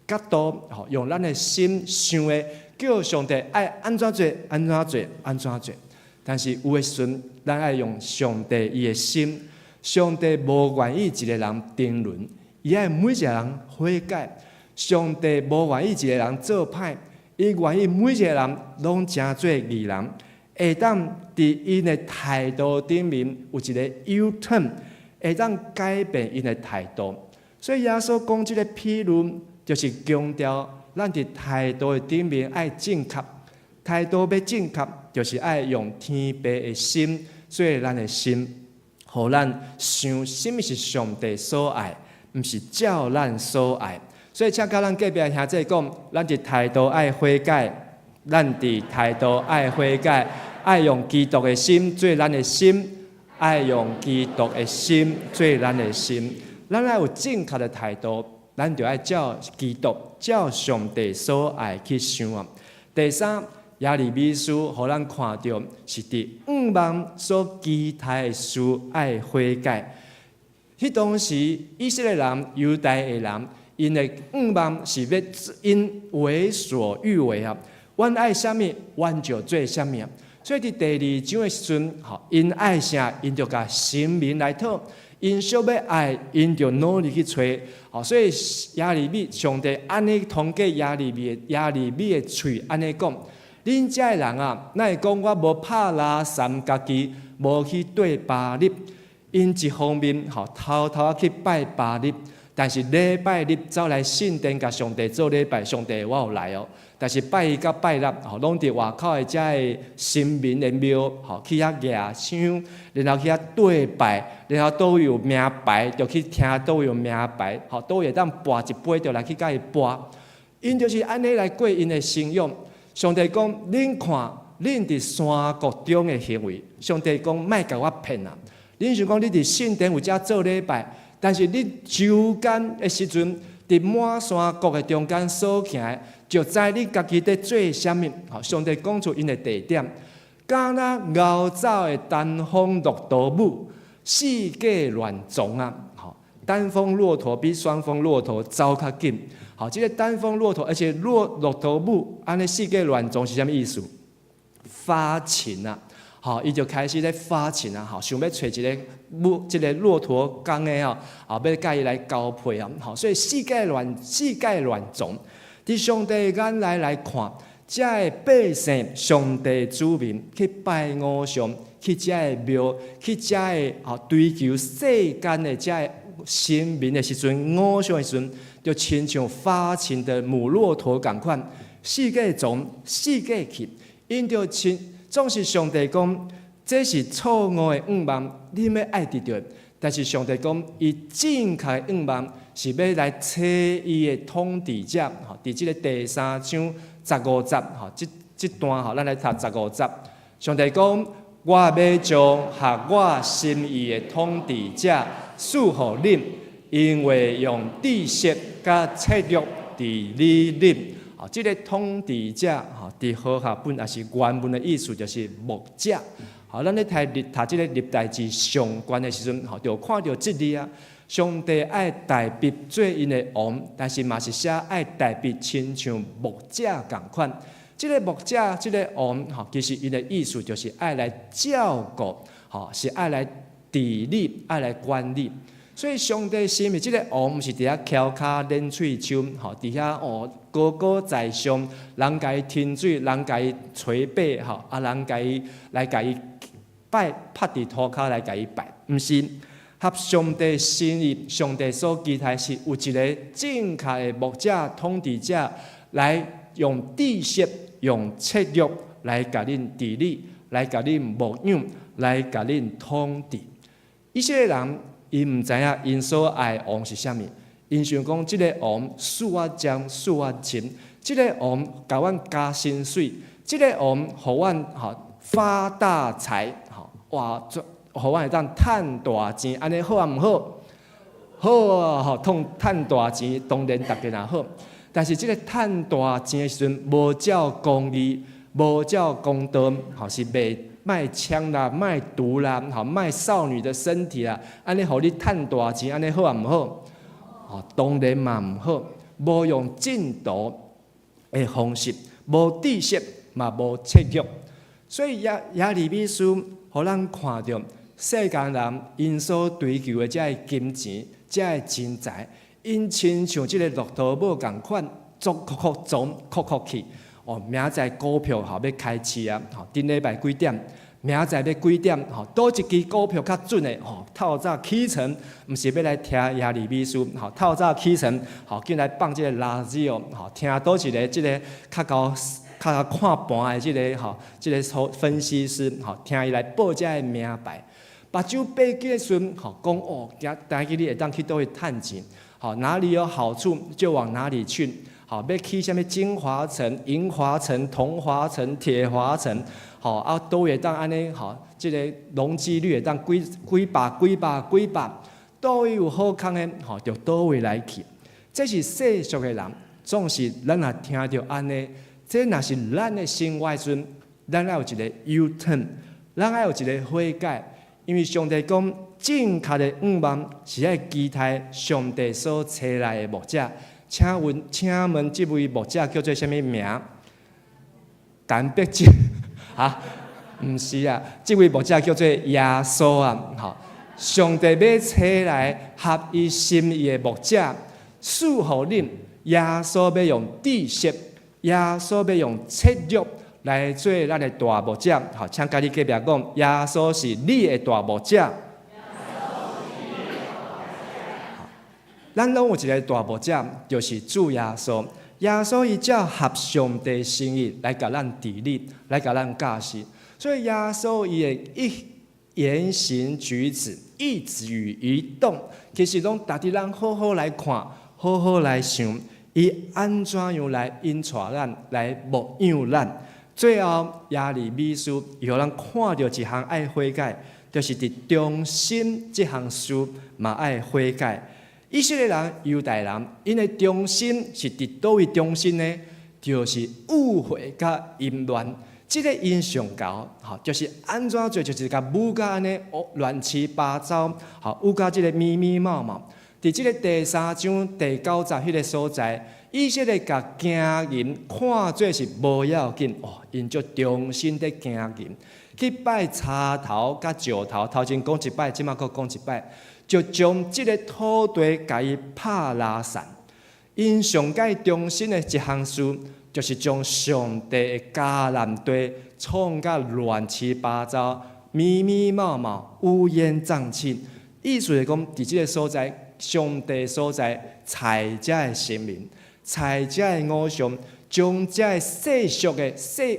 角度，用咱诶心想诶，叫上帝爱安怎做，安怎做，安怎做。但是有诶时阵，咱爱用上帝伊诶心，上帝无愿意一个人沉沦，伊爱每一个人悔改。上帝无愿意一个人做歹，伊愿意每一个人拢成做义人。会当伫因的态度顶面有一个 U-turn， 会当改变因的态度。所以耶稣讲即个譬喻，就是强调咱伫态度的顶面爱正确。态度要正确，就是爱用天父的心做咱的心，互咱想什么是上帝所爱，毋是照咱所爱。所以，请甲咱隔壁的兄弟讲，咱伫态度爱悔改，咱伫态度爱悔改。爱用基督的心做咱的心，爱用基督的心做咱的心。咱爱有正确的态度，咱就爱照基督、照上帝所爱去想啊。第三，耶利米书，互咱看到是伫5万所期待的事爱悔改。迄当时，以色列人、犹太的人，因的5万是要因为所欲为啊。阮爱啥物，阮就做啥物啊。所以伫第2章的时阵，因爱啥，因就甲神明来讨；因想要爱，因就努力去找。所以耶利米上帝安尼通过耶利米的喙安尼讲：恁遮的人啊，哪会讲我无拍拉三家己，无去对巴力？因一方面偷偷去拜巴力，但是礼拜日走来圣殿甲上帝做礼拜，上帝我有来哦。但是拜一甲拜六，拢伫外口的遮个神明的庙，去遐举香，然后去遐对拜，然后都有名牌，就去听都有名牌，都会当跋一杯，就来去甲伊跋。因就是安尼来过因的信仰。上帝讲：恁看，恁伫山谷中的行为，上帝讲莫甲我骗啊！恁想讲你伫圣殿有遮做礼拜，但是你周间的时阵，伫满山谷的中间所行。就知你家己在做啥物，上帝讲出因的地点，敢若熬走的单峰骆驼母，四界乱撞啊！单峰骆驼比双峰骆驼走较紧。这个单峰骆驼，而且骆驼母安尼四界乱撞是啥物意思？发情啊！伊就开始咧发情啊！想要找一个骆驼公的要甲伊来交配啊！所以四界乱撞。伫上帝眼来看，遮个百姓、上帝子民去拜偶像，去遮个庙，去遮个追求世间的遮个神明的时阵，偶像的时阵，就亲像发情的母骆驼共款，四界撞，四界去，因着总是上帝讲，这是错误的5万，你要爱得到。但是上帝讲，伊正确的5万是要来找伊的统治者。伫即个第3章15节，即段咱来读15节。上帝讲，我要将合我心意的统治者赐互恁，因为用知识甲策略伫你恁。即个统治者，伫和合本也是原文的意思，就是牧者。咱咧读即个历代志上悬的时阵，就看到即字啊。上帝爱大卫做因的王，但是嘛是写爱大卫亲像牧者共款。即个牧者，即个王，其实因的意思就是爱来照顾，是爱来治理、爱来管理。所以上帝心意，即个王毋是伫遐翘骹练喙手，伫遐高高在上，人家伊听水，人家伊捶背，人家伊来甲伊拜，拍伫涂骹来甲伊拜，毋是。合上帝心意，上帝所期待是有一个正确的牧者、统治者来用知识、用策略来甲恁治理，来甲恁牧养，来甲恁统治。以色列人因毋知影因所爱的王是啥物，因想讲即个王赐我奖，赐我钱，即个王甲阮加薪水，即个王互阮发大财，哇！互阮会当趁大钱，安尼好啊毋好？好啊，趁大钱当然大家也好。但是即个趁大钱的时阵，无照公义，无照公道，是卖枪啦、卖毒啦、卖少女的身体啦，安尼互你趁大钱，安尼好啊毋好？当然嘛毋好。无用正道的方式，无知识嘛无切约，所以亚利米书互咱看到世间人因所追求的这金钱、这钱财，因亲像这个骆驼母共款，走去。明仔股票要开市啊！顶礼拜几点？明仔要几点？倒一支股票较准的？透早起床，毋是要来听亚利米书。透早起床，进来放这个垃圾哦！听倒一个这个较看盘的这个分析师，听伊来报这个名牌。目睭闭紧的时阵，讲今日你会当去倒去趁钱。哪里有好处就往哪里去。要去什么金华城、银华城、铜华城、铁华城，都会当安尼，这个容积率会当几百，都有好康的，就倒位来去。这是世俗的人，总是咱也听到安尼，这若是咱的生活时，咱要有一个 U-turn， 咱要有一个悔改，因为上帝讲，正确的望是要期待上帝所找来的牧者。请问这位牧者叫做什么名？单伯节毋是啊，这位牧者叫做耶稣啊！上帝要找来合伊心意的牧者，赐互恁。耶稣要用知识，耶稣要用策略来做咱的大牧者。请家己隔壁讲，耶稣是你的大牧者。咱拢有一个大牧者，就是主耶稣。耶稣伊照合上帝心意来甲咱治理，来甲咱教示。所以耶稣伊的一言行举止、一举一动，其实拢值得咱好好来看，好好来想，伊安怎样来引带咱，来牧养咱。最后，亚利米书伊互咱看到一项爱悔改，就是伫中心这项事嘛爱悔改。以色列人、犹太人，因的中心是伫倒位中心呢？就是误会甲淫乱。这个因上高，就是安怎做，就是甲舞甲安尼乱七八糟，舞甲这个密密麻麻。伫这个第3章第90迄个所在，以色列甲行淫看做是无要紧，因就重新的行淫，去拜插头甲石头，头前讲一摆，即马佫讲一摆。就将这个土地甲伊拍拉散，因上界中心的一项事，就是将上帝的迦南地创甲乱七八糟、密密麻麻、乌烟瘴气。意思是讲，伫这个所在，上帝所在，采这的神明，采这的偶像，将这的世俗的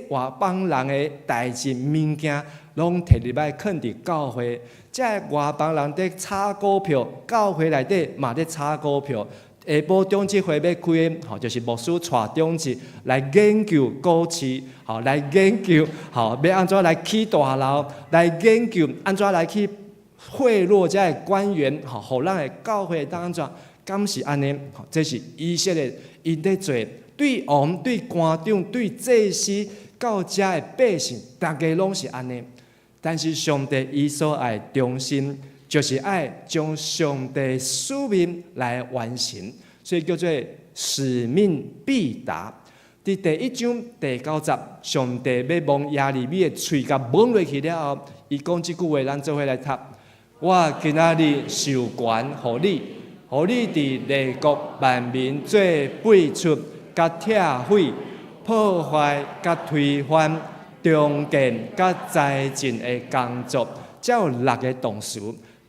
外邦人的代志物件，拢摕入来放伫教会。这外邦人在炒股票，教会内底嘛在炒股票。下晡中职会要开的，就是牧师带中职来研究股市，来研究，要安怎来起大楼，来研究安怎来去贿赂这个官员，互咱的教会当怎？敢是安尼？这是以色列因在做，对王、对官长、对祭司，到遮的百姓，大家拢是安尼。但是上帝伊所爱中心，就是爱将上帝使命来完成，所以叫做使命必达。伫第1章第90，上帝要望亚利米的喙甲蒙落去了后，伊讲即句话，咱做伙来读。我今仔日授权互你，互你伫列国万民做背出、甲拆毁、破坏、甲推翻。重建甲财政的工作，才有6个动词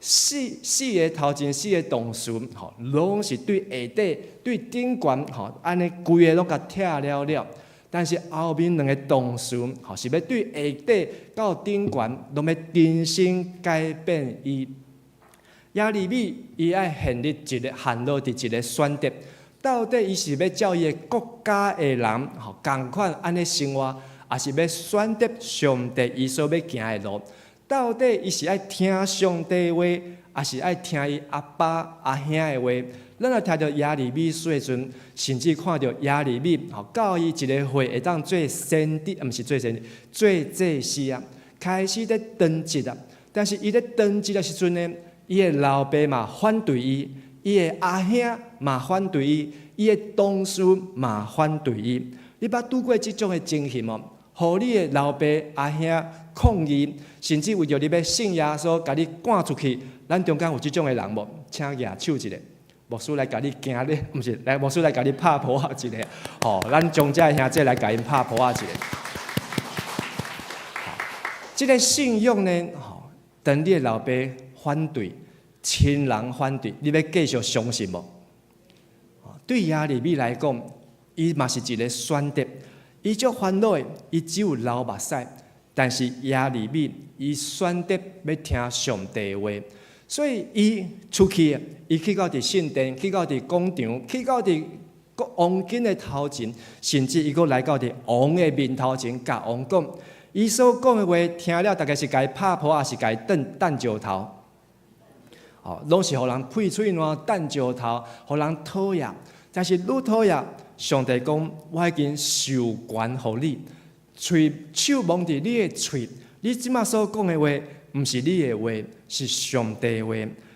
，4个头前4个动词，拢是对下底、对顶悬，安尼规个拢甲拆了。但是后面2个动词，是要对下底到顶悬，拢要更新改变伊。亚利米伊爱陷入伫一个选择，到底伊是要照伊的国家的人，共款安尼生活。也是要选择上帝伊所要行的路，到底伊是爱听上帝话，也是爱听伊阿爸阿兄的话。咱若听到耶利米书的时阵，甚至看到耶利米教伊一个会会当做先知，毋是做先知，做祭司啊，开始咧登记啊。但是伊咧登记的时阵呢，伊的老爸嘛反对伊，伊的阿兄嘛反对伊，伊的同事嘛反对伊。你捌拄过即种的情形无？互你的老爸阿兄抗议，甚至为着你要信耶稣，甲你赶出去。咱中间有即种的人无？请举手一个。牧师来甲你行咧，毋是来牧师来甲你拍婆仔一个，咱中遮兄弟来甲因拍婆仔一个。即个信仰呢，当你的老爸反对，亲人反对，你要继续相信无？对耶利米来讲，伊嘛是一个选择，伊足烦恼的，伊只有流目屎，但是耶利米伊选择要听上帝的话。所以，伊出去，伊去到伫圣殿，去到伫广场，去到伫王景的头前，甚至伊阁来到伫王的面头前，甲王讲，伊所讲的话，听了大概是甲伊拍破，还是甲伊弹石头，拢是互人配喙烂、弹石头，互人讨厌。但是愈讨厌，上帝讲，我已经授权互你，手蒙伫你的喙，你即马所讲的话。毋是你的话，是上帝的话。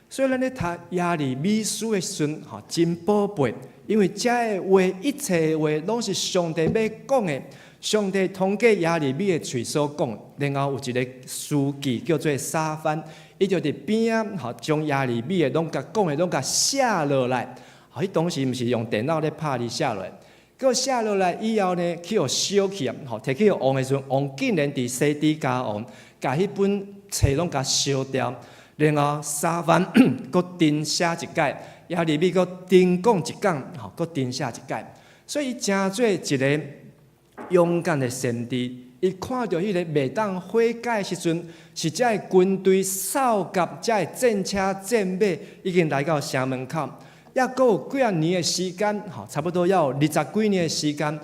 所以咱咧读耶利米书的时阵，真宝贝，因为遮的话，一切的话，拢是上帝要讲的。上帝通过耶利米的嘴所讲，然后有一个书记叫做沙番，伊就伫边啊，将耶利米的拢甲讲的拢甲写落来。伊当时毋是用电脑咧拍哩写落来，佮写落来以后呢，去互烧去啊，摕去王的时阵，王竟然伫西底家王，甲迄本册拢甲烧掉，然后沙番佮订写一解，耶利米佮订讲一讲，佮订写一解，所以伊真做一个勇敢的先知。伊看到迄个袂当悔改的时阵，是遮个军队扫甲，遮个战车战马已经来到城门口，还佫有几啊年的时间，差不多要有20几年的时间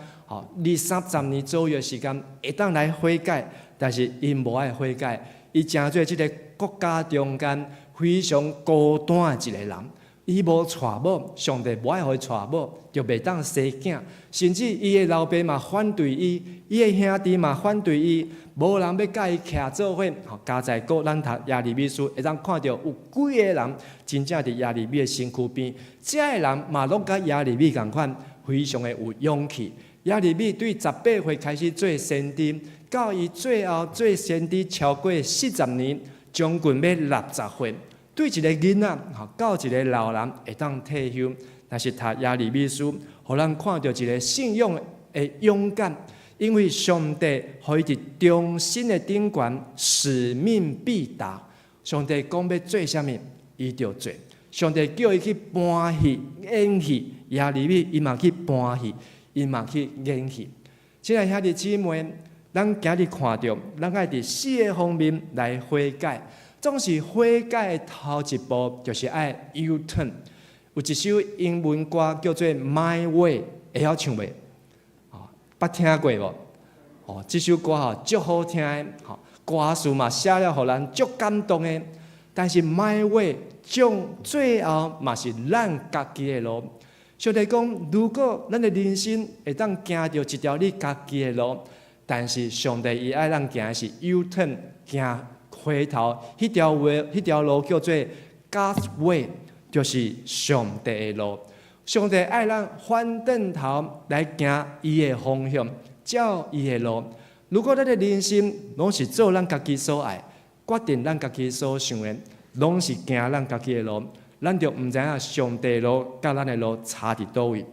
，20-30年左右的时间，会当来悔改，但是伊无爱悔改。伊真做即个国家中间非常孤单的一个人，伊无娶某，上帝无爱互伊娶某，就袂当生囝，甚至伊的老爸嘛反对伊，伊的兄弟嘛反对伊，无人要甲伊徛做伙。加在国咱读耶利米书，会当看到有几个人真正伫耶利米的身躯边，遮个人嘛拢甲耶利米共款，非常的有勇气。耶利米对18岁开始做先知。到伊最后做先知超过40年，将近要60岁。对一个囡仔，到一个老人会当退休，但是读耶利米书，互咱看到一个信仰的勇敢，因为上帝互伊伫终身的顶悬，使命必达。上帝讲要做啥物，伊就做。上帝叫伊去搬戏、演戏，耶利米伊嘛去搬戏，伊嘛去演戏。亲爱兄弟姊妹。咱今日看到，咱爱伫4个方面来悔改。总是悔改的头一步，就是爱 U-turn。有一首英文歌叫做《My Way》，会晓唱袂？捌听过无？这首歌足好听的，歌词嘛写了，互人足感动的。但是《My Way》最后嘛是咱家己的路。上帝讲，如果咱的人生会当行到一条你家己的路。但是上帝伊爱咱行的是 U-turn， 行回头，迄条路叫做 God's way， 就是上帝的路。上帝爱咱反转头来行伊的方向，照伊的路。如果咱的人生拢是做咱家己所爱，决定咱家己所想的，拢是行咱家己的路，咱就毋知影上帝的路甲咱的路差伫倒位。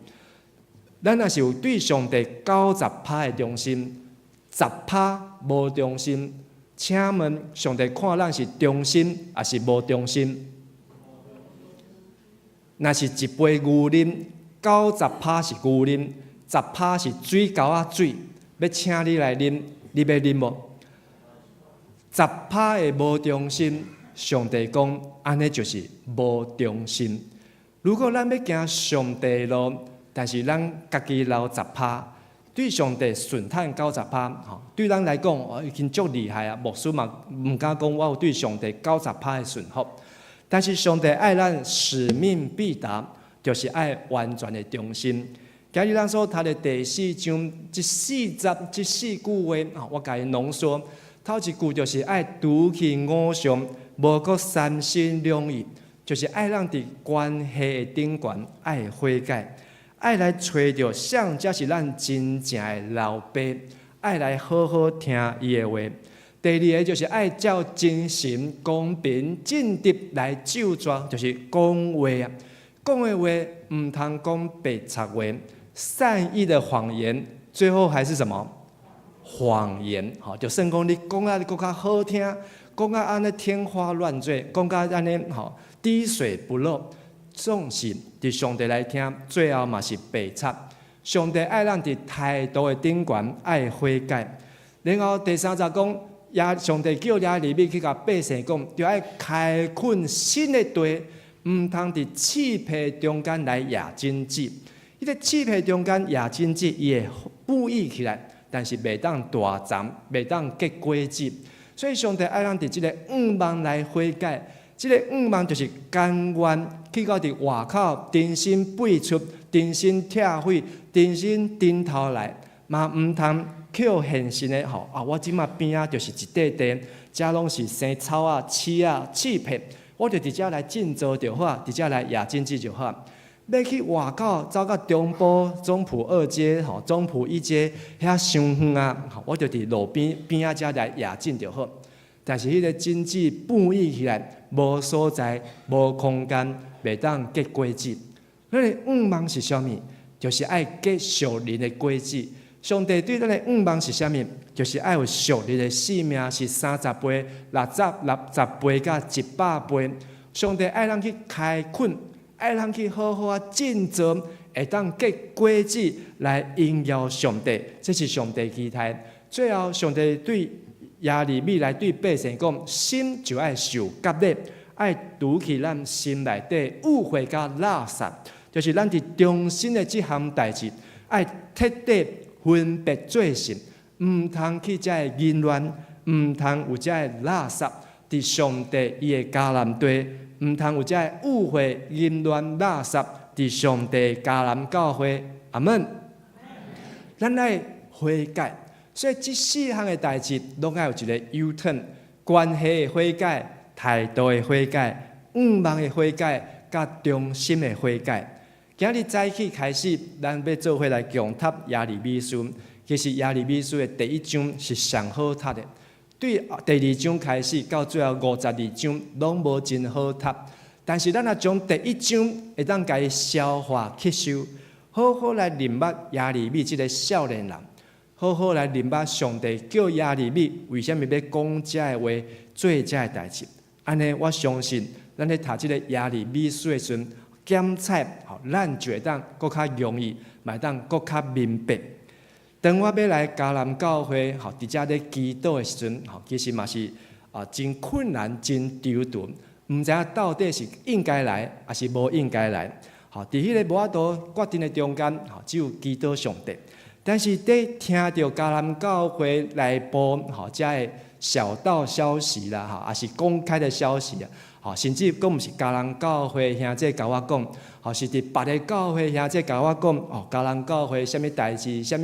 咱若是有对上帝90%的忠心。10%无忠心，请问上帝看咱是忠心还是无忠心？若是一杯牛奶，90%是牛奶，10%是水沟仔水，要请你来啉，你要啉无？10%的无忠心，上帝讲安尼就是无忠心。如果咱要行上帝的路，但是咱家己留10%。对上帝顺坦90%，对咱来讲，已经足厉害啊！牧师嘛，毋敢讲我有对上帝90%的顺服。但是上帝爱咱使命必达，就是爱完全的忠心。今日咱所读的第4章这4句话，我甲伊浓缩。头一句就是爱除去五常，无搁三心两意，就是爱咱伫关系的顶悬爱悔改，爱来找着谁才是咱真正的老爸，爱来好好听伊的话。第二个就是爱照真心、公平、正直来救抓，就是讲话啊。讲的话唔通讲白贼话，善意的谎言，最后还是什么？谎言，就算讲你讲啊，更较好听，讲啊安尼天花乱坠，讲啊安尼滴水不漏，总是伫上帝来听，最后嘛是白贼。上帝爱咱伫态度的顶悬爱悔改。然后第3节讲，上帝叫亚利米去甲百姓讲，就爱开垦新的地，唔通伫刺皮中间来野荆棘。迄个刺皮中间野荆棘，伊会布依起来。但是袂当大丛，袂当结果子，所以上帝爱咱伫即个5万来悔改，即个5万就是甘愿去到伫外口，真心背出，真心拆毁，真心顶头来，嘛毋通靠现实的我即马边仔就是一块地，遮拢是生草啊、刺啊、刺皮，我就直接来种植就好，直接来野荆棘就好。要去外口走到中部中埔2街、中埔1街遐伤远啊，我就伫路边仔遮来野种就好。但是迄个经济布依起来，无所在、无空间，袂当结果子。咱的5万是啥物？就是爱结属灵的果子。上帝对咱的5万是啥物？就是爱有属灵的性命，是30倍、60倍、甲100倍。上帝爱咱去开垦。爱咱去好好啊种植，会当结果子来荣耀上帝，这是上帝期待。最后，上帝对亚利米来对百姓讲：心就爱受割礼，爱除去咱心内底误会甲垃圾，就是咱伫中心的这项代志，爱彻底分别做神，唔通去遮个淫乱，唔通有遮个垃圾伫上帝伊的迦南地。唔通有遮误会、淫乱、垃圾，伫上帝迦南教会，阿门。咱爱悔改，所以这4项的代志，拢爱有一个 U-turn， 关系的悔改、态度的悔改、5万的悔改，甲忠心的悔改。今日早起开始，咱要做伙来强读亚利米书。其实亚利米书的第1章是上好读的。对第2章开始到最后52章，拢无真好读。但是咱若从第1章会当甲伊消化吸收，好好来认捌亚利米即个少年人，好好来认捌上帝叫亚利米为虾米要讲遮个话，做遮个代志。安尼，我相信咱咧读即个亚利米书的时阵，检测咱就会当搁较容易，嘛当搁较明白。当我要来迦南教会，伫遮咧祈祷的时阵，其实嘛是真困难、真丢顿，毋知影到底是应该来，还是无应该来。伫迄个无法度决定的中间，只有祈祷上帝。但是伫听到迦南教会内部遮个小道消息啦，也是公开的消息啊，甚至佫毋是迦南教会兄弟甲我讲，是伫别个教会兄弟甲我讲，迦南教会啥物代志，啥物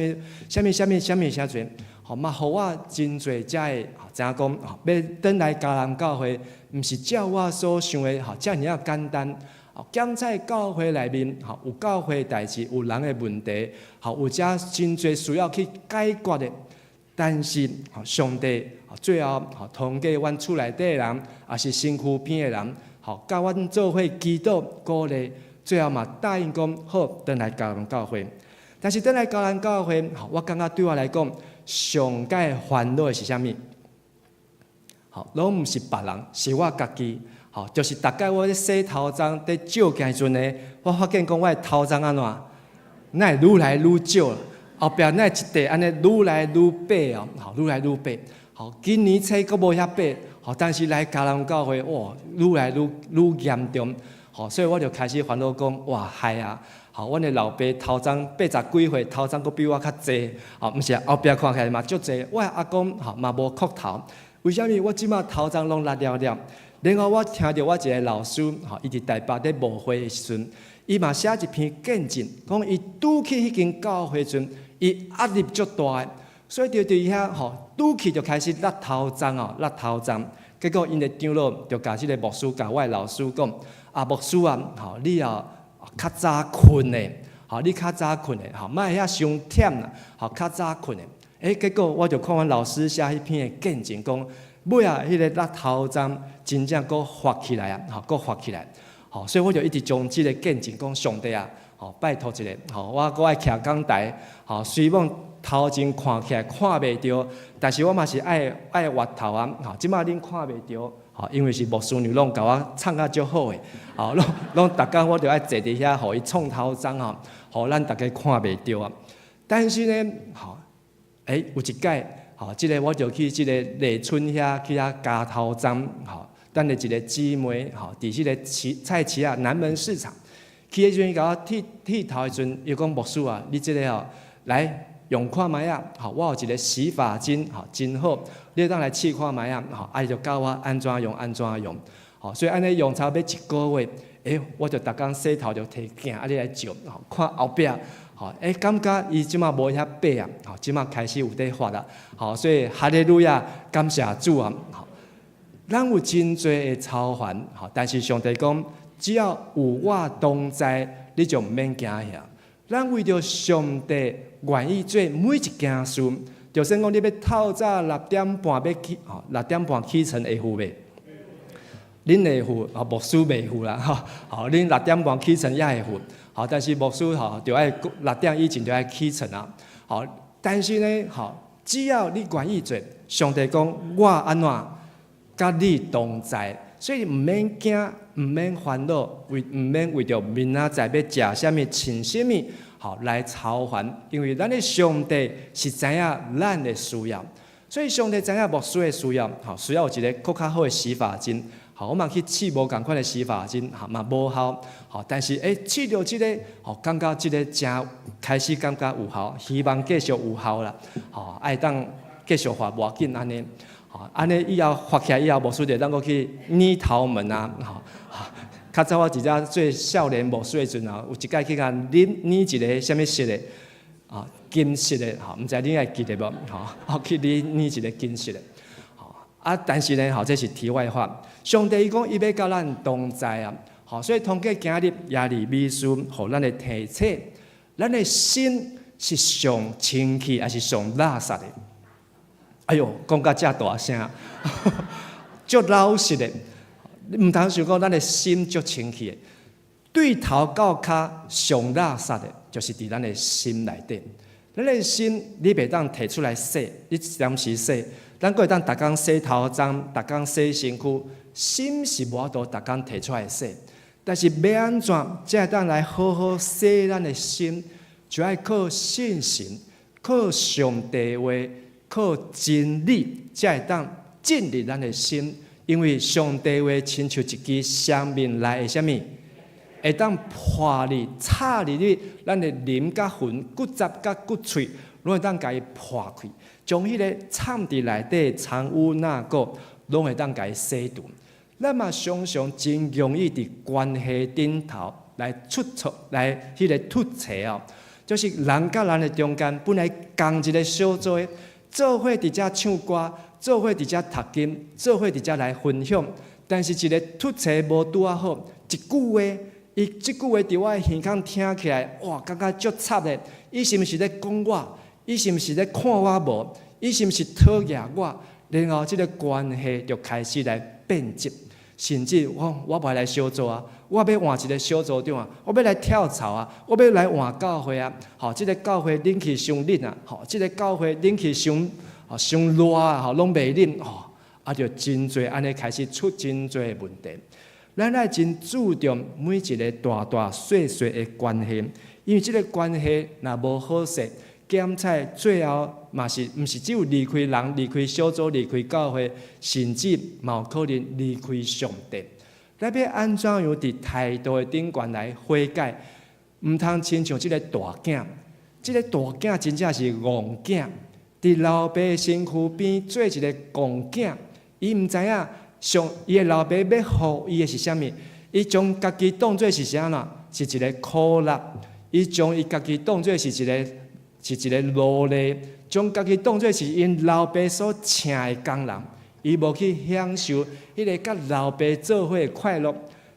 啥侪，嘛，互我真侪遮个知影讲，要转来迦南教会，毋是照我所想的遮尔啊简单。检测教会内面，有教会代志，有人的问题，有遮真侪需要去解决的。但是，上帝最后通过阮厝内底的人，也是身躯边的人，甲阮做伙祈祷鼓励，最后嘛答应讲好，转来迦南教会。但是转来迦南教会，我感觉对我来讲，上界烦恼的是啥物？拢毋是别人，是我家己。就是大概我咧洗头鬃、咧照镜时阵呢，我发现讲我的头鬃安怎，乃愈来愈少了。后壁乃一地安尼愈来愈白哦，愈来愈白。今年初阁无遐白，但是来迦南教会，哇，愈来愈严重。所以我就开始烦恼讲，哇，害啊！阮的老爸头鬃80几岁，头鬃阁比我较济。毋是后壁看起来嘛足济。我的阿公嘛无秃头，为虾米我即马头鬃拢甩了了？然后我听到我一个老师，伊伫台北咧牧会的时阵，伊嘛写一篇见证，讲伊拄去迄间教会时阵，伊压力足大的，所以就伫遐拄去就开始甩头鬃甩头鬃。结果因的长老就甲即个牧师甲我的老师讲：牧师啊，你要较早困的，你较早困的，莫遐伤忝啦，较早困的。结果我就看阮老师写迄篇的见证，讲尾啊，迄个甩头鬃真正佫发起来啊，佫发起来。所以我就一直将即个见证讲上帝啊，拜托一个，我佫爱徛讲台，虽然头前看起来看袂着，但是我嘛是爱挖头啊，即马恁看袂着，因为是牧师娘拢甲我唱啊足好诶，拢逐工我着爱坐伫遐，互伊创头鬃互咱逐个看袂着啊。但是呢，有一届，即个我就去即个丽春遐去遐加头鬃，等下一个姊妹，伫即个菜市啊南门市场，去迄阵伊甲我剃头迄阵，伊讲牧师啊，你即个来用看卖啊，我有一个洗发精，真好，你当来试看卖啊，伊就教我安怎用，所以安尼用差不多1个月，我就逐工洗头就摕镜你来照，看后壁。感觉伊即马无遐白啊，即马开始有在发啦，所以哈利路亚，感谢主啊！咱有真多的操烦，但是上帝讲，只要有我同在，你就毋免惊遐。咱为着上帝愿意做每一件事，就算讲你要透早6点半要起，6点半起床会赴袂？恁会赴，牧师袂赴啦，恁6点半起床也会赴。但是牧师就爱6点以前就爱起床啊。但是呢，只要你愿意做，上帝讲我安怎甲你同在，所以毋免惊，毋免烦恼，毋免为着明仔载要食啥物、穿啥物，来操烦，因为咱的上帝是知影咱的需要，所以上帝知影牧师的需要，需要有一个更较好的洗发精。我嘛去试无共款的洗发精，嘛无效。但是试到即个，感觉即个真开始感觉有效，希望继续有效啦。爱当继续发无要紧安尼。安尼以后发起来以后，牧师就当过去捏头门啊。较早我一只做少年牧师的时阵有一届去甲捏一个啥物色的金色的，毋知你还记得无？去捏一个金色的。但是呢，这是题外话。上帝讲，伊要甲咱同在啊，所以通过今日耶利米书，互咱的提醒，咱的心是上清气，还是上垃圾的？哎哟，讲到遮大声，足老实的，毋通想讲咱的心足清气的。对头到脚上垃圾的，就是伫咱的心内底。咱的心，你袂当摕出来洗，你暂时洗。咱会当逐工洗头鬃，逐工洗身躯，心是无法度逐工摕出来洗。但是要安怎才会当来好好洗咱的心？就要靠信心，靠上帝话，靠真理，才会当进入咱的心。因为上帝话亲像一支生命来的啥物，会当破你、插入你咱的灵甲魂、骨质甲骨髓，拢会当甲伊破开。将迄个藏伫内底藏污纳垢，拢会当甲伊洗除。咱嘛常常真容易伫关系顶头来出错，来迄个突切哦，就是人甲人的中间本来共一个小组，做伙伫遮唱歌，做伙伫遮读经，做伙伫遮来分享。但是一个突切无拄啊好，一句话，伊即句话伫我的耳孔听起来，哇，感觉足插的。伊是毋是咧讲我？伊是毋是咧看我无？伊是毋是讨厌我？然后即个关系就开始来变质，甚至我袂来小组啊，我要换一个小组长啊，我要来跳槽啊，我要来换教会啊。即个教会冷气伤冷啊，即个教会冷气伤热啊，拢袂冷就真侪安尼开始出真侪问题。咱爱真注重每一个大大细细的关系。因为即个关系若无好势，检测最后嘛是毋是只有离开人、离开小组、离开教会，甚至嘛有可能离开上帝。咱要安怎样伫态度的顶悬来悔改？毋通亲像即个大囝，即个大囝真正是戆囝，伫老爸的身躯边做一个戆囝，伊毋知影伊的老爸要互伊的是啥物？伊将家己当作是啥啦？是一个苦力，伊将伊家己当作是一个奴隶，将家己当作是因老爸所请的工人，伊无去享受迄个甲老爸做伙的快乐。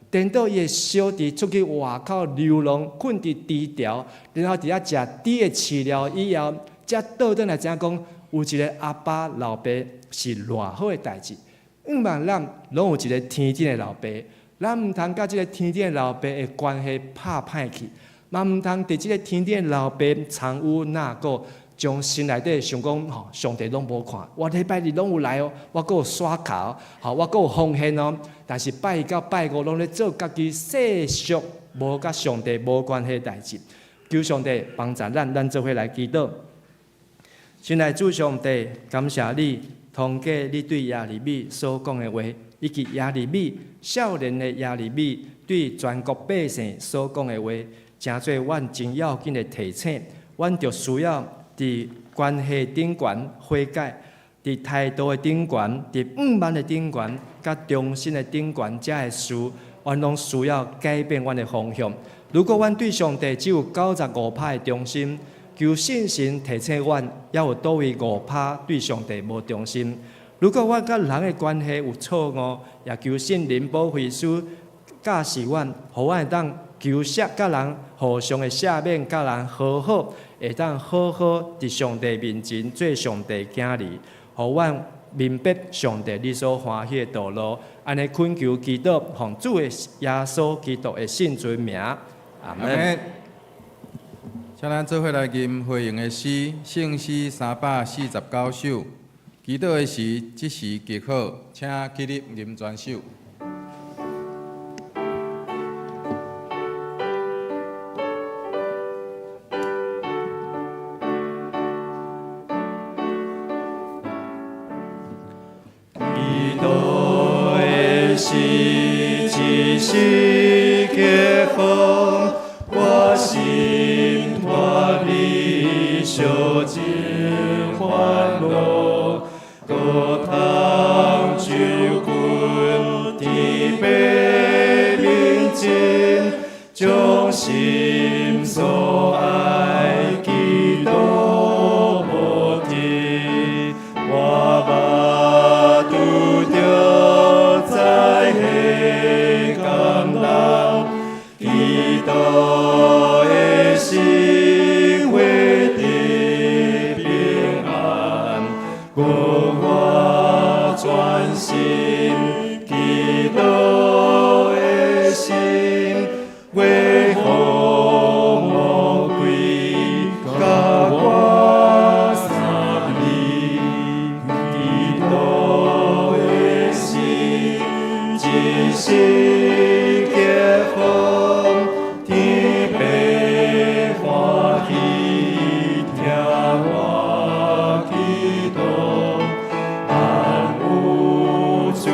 等到伊的小弟出去外口流浪，困伫低潮，然后伫遐食猪的饲料以后，才倒转来知讲，有一个阿爸老爸是偌好的代志。万咱拢有一个天顶的老爸，咱毋通甲即个天顶的老爸的关系拍歹去，嘛毋通伫即个天顶的老爸藏污纳垢。将心内底想讲，上帝拢无看，我礼拜日拢有来哦，我阁有刷卡哦，我阁有奉献哦。但是拜一到拜五拢咧做家己世俗无甲上帝无关系的代志。求上帝帮助咱做伙来祈祷。亲爱主上帝，感谢你通过你对亚利米所讲的话，以及亚利米少年的亚利米对全国百姓所讲的话，诚做阮真要紧的提醒。阮着需要伫关系顶悬悔改，伫态度的顶悬，伫五万的顶悬，甲忠心的顶悬，遮的事，阮拢需要改变阮的方向。如果阮对上帝只有95%的忠心，求信心提醒阮，还有倒位5%对上帝无忠心。如果阮甲人的关系有错误，也求圣灵保惠师教示阮，互阮会当求甲人互相的赦免，甲人和好。会当好好伫上帝面前做上帝囝儿，互阮明白上帝你所欢喜的道路。安尼恳求祈祷，奉主的耶稣基督的圣尊名，阿门。请咱做伙来吟回应的诗，圣诗349首。祈祷的时，即时极好，请起立吟全首。是结好，我心托你小真欢乐，高堂就君伫白面前，将心所爱祈祷无停，我把拄着在黑感人，祈祷的心为得平安，我专心祈祷的心为好魔鬼甲我三里，祈祷的心一时结好，天白欢喜听我祈祷，万有主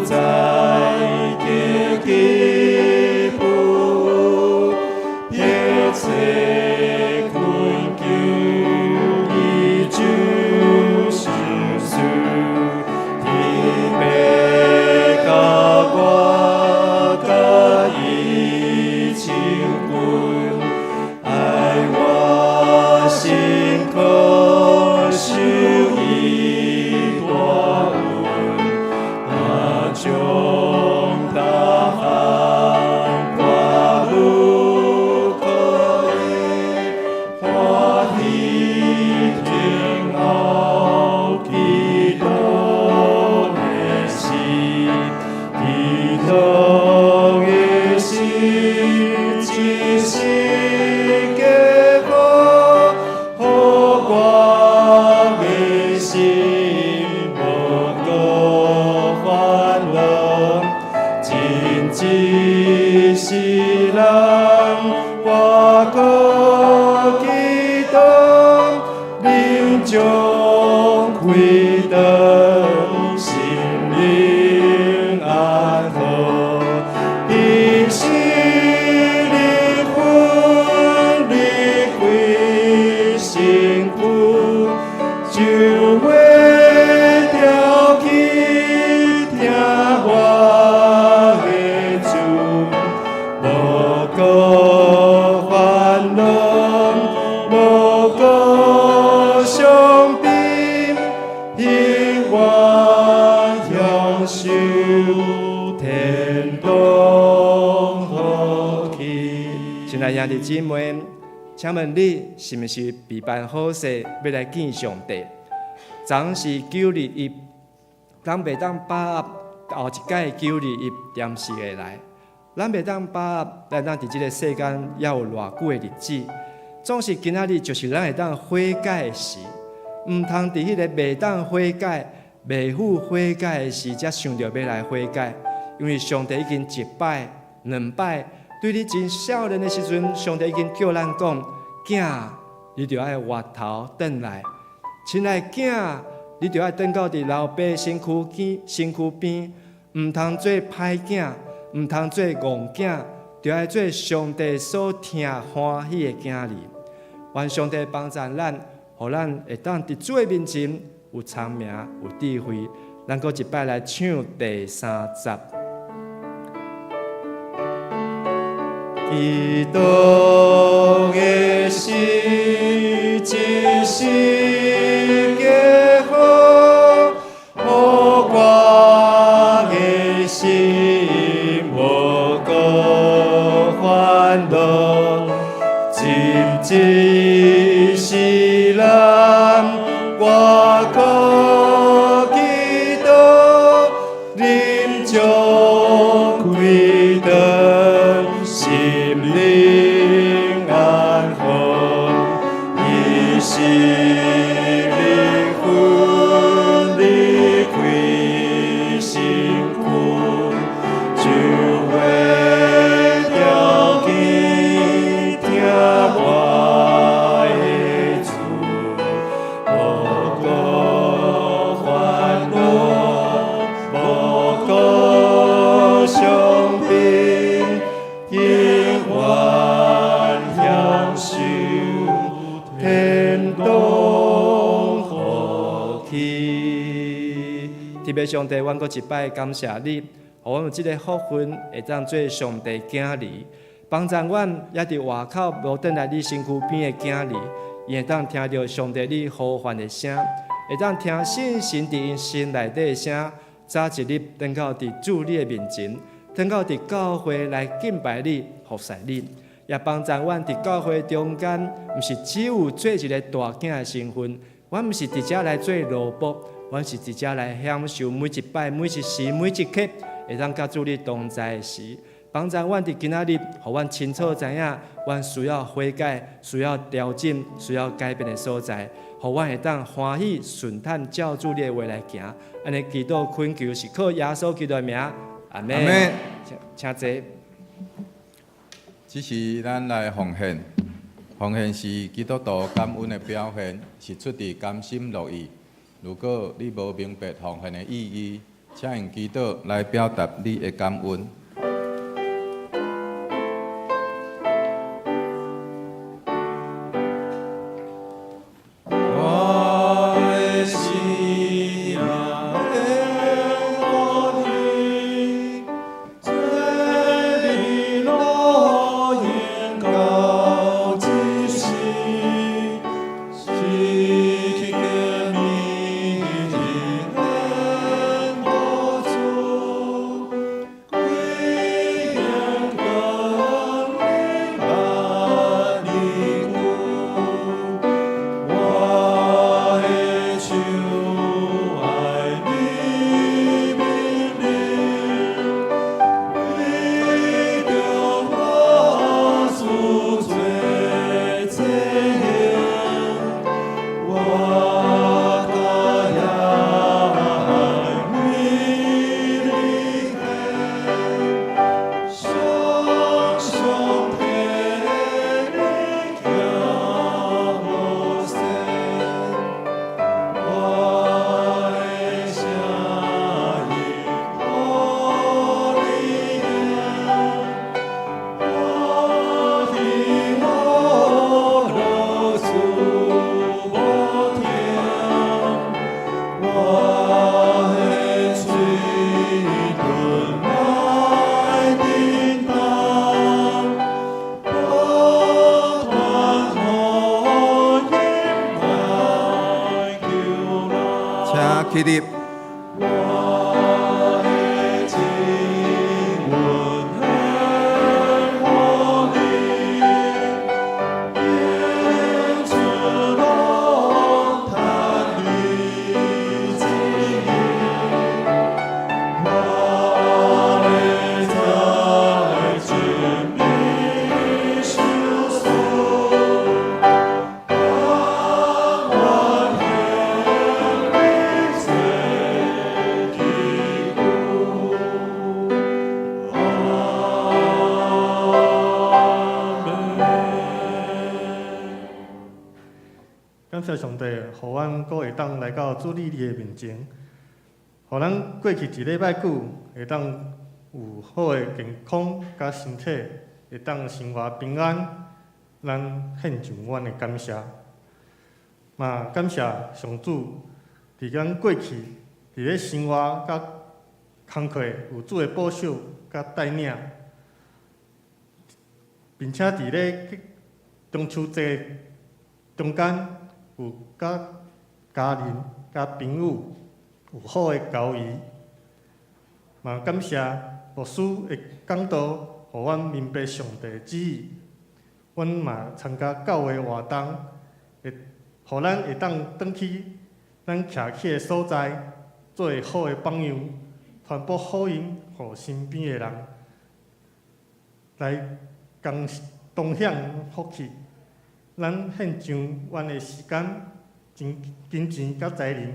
宰结吉福，撇切困求伊主心事，天白甲我甲伊亲近，爱我心可受伊大恩，我将大汉挂入可以欢喜听候祈祷的心，祈祷的心一时结好，互我的心无过烦恼，真一世人我过祈祷，恁将开灯心灵安好，平时离婚离开幸福，就会跳起听亲爱兄弟姊妹，请问你是毋是备办好势要来见上帝？昨是9日一，咱袂当把握后一届9日一点时会来，咱袂当把握咱伫即个世间还有偌久的日子，总是今仔日就是咱会当悔改的时，毋通伫迄个袂当悔改、袂赴悔改的时，才想着要来悔改，因为上帝已经一摆、两摆，对你真少年的时阵，上帝已经叫咱讲，囝，你着爱回头转来，亲爱囝。你着爱等到伫老爸身躯边，毋通做歹囝，毋通做戆囝，着爱做上帝所听欢喜的囝儿。愿上帝帮助咱，互咱会当伫主的面前有聪明、有智慧。咱搁一摆来唱第30。基督的死，一世的好，互我的心无过烦恼，真是咱我靠基督临终开灯，心灵安好，伊是灵魂离开身躯，就为了去听我的主，无过烦恼，无过伤病，永远享受天堂福气。特别上帝，阮搁一摆感谢你，互阮有即个福分，会当做上帝囝儿，帮助阮也伫外口无转来你身躯边的囝儿，伊会当听到上帝你呼唤的声，会当听信神伫因心内底的声，早一日登到伫主你的面前，登到伫教会来敬拜你、服侍你，也帮助阮伫教会中间，毋是只有做一个大囝的身份，阮毋是直接来做奴仆，阮是直接来享受每一摆、每一时、每一刻，会当甲主你同在的时。帮助阮伫今仔日，互阮清楚知影，阮需要悔改、需要调整、需要改变的所在，互阮会当欢喜顺坦照主你的话来行。安尼祈祷恳求是靠耶稣基督的名，阿门。阿门请坐。这是咱来奉献，奉献是基督徒感恩的表现，是出自甘心乐意。如果你无明白奉献的意义，请用祈祷来表达你的感恩。起立。感谢上帝，互阮阁会当来到主你的面前，互咱过去一礼拜久会当有好的健康甲身体，会当生活平安，咱献上阮的感谢。嘛，感谢上主，伫咱过去伫咧生活甲工课有主的保守甲带领，并且伫咧中秋节中间有甲家人、甲朋友有好的交易。嘛，感谢牧师的讲道，互阮明白上帝的旨意。阮嘛参加教会活动，会互咱会当转去咱徛起的所在，做好的榜样，传播福音，互身边的人来同享福气。咱献上阮的时间、金钱甲财力，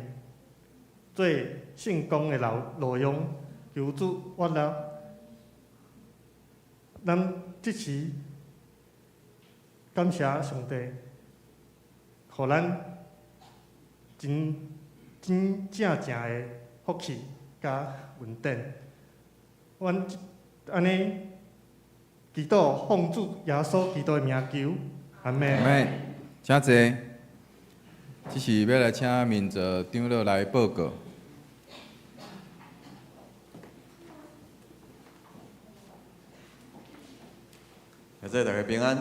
做圣公的路用，求主悦纳。咱即时感谢上帝，互咱真正的福气甲稳定。阮安尼祈祷奉主耶稣基督的名求，阿门。阿妹，请坐。这是要来请民座长老来报告。现在大家平安。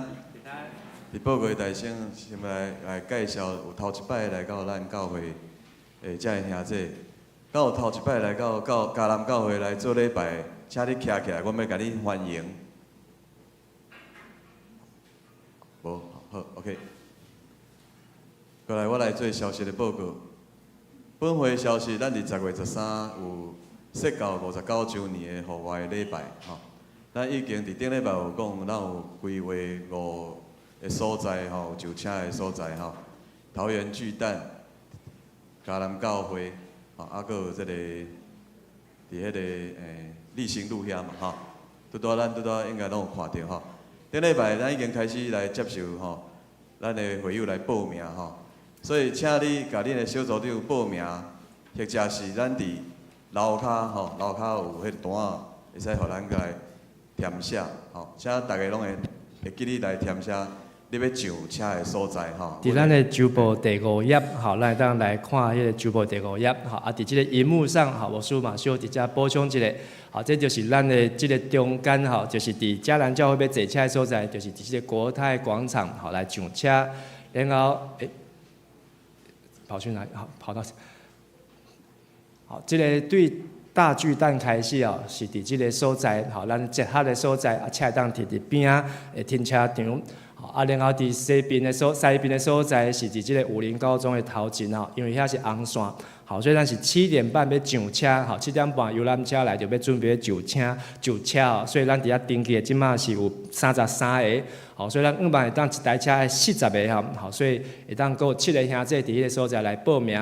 伫报告大声，先来介绍有头一摆来到咱教会诶，遮个兄弟，敢有头一摆来到嘉南教会来做礼拜，请你徛起来，我要甲你欢迎。无，好 ，OK。过来，我来做消息的报告。本会消息，咱伫10月13有设教59周年的户外礼拜，吼。咱已经伫顶礼拜有讲，咱有规划5个所在吼，就请的所在吼，桃园巨蛋、嘉南教会，吼，还佫有即个伫迄个立新路遐嘛吼，咱应该拢有看到吼。顶礼拜咱已经开始来接受吼，咱的会友来报名吼，所以请你甲恁的小组长报名，或者是咱伫楼骹吼，楼骹有迄个单仔，会使互咱来填写吼，请大家拢会记你来填写。你要上车的所在吼，伫咱的周报第5页，吼，咱会当来看迄个周报第5页，吼，啊，伫即个荧幕上，吼，牧师嘛小直接补充一下，吼，这就是咱的即个中间，吼，就是伫嘉南教会要坐车的所在，就是伫即个国泰广场，吼，来上车，然后，跑去哪里？好，跑到，好，即个对大巨蛋开始哦，是伫即个所在，吼，咱结合的所在，啊，车当停伫边啊，停车场。啊，然后伫西边的所在是伫即个武林高中的头前吼，因为遐是红线，好，所以咱是7点半要上车，吼，7点半游览车来就要准备上车哦，所以咱伫遐登记的即马是有33个，好，所以咱5万会当一台车40个吼，好，所以会当有7个兄弟伫迄个所在来报名。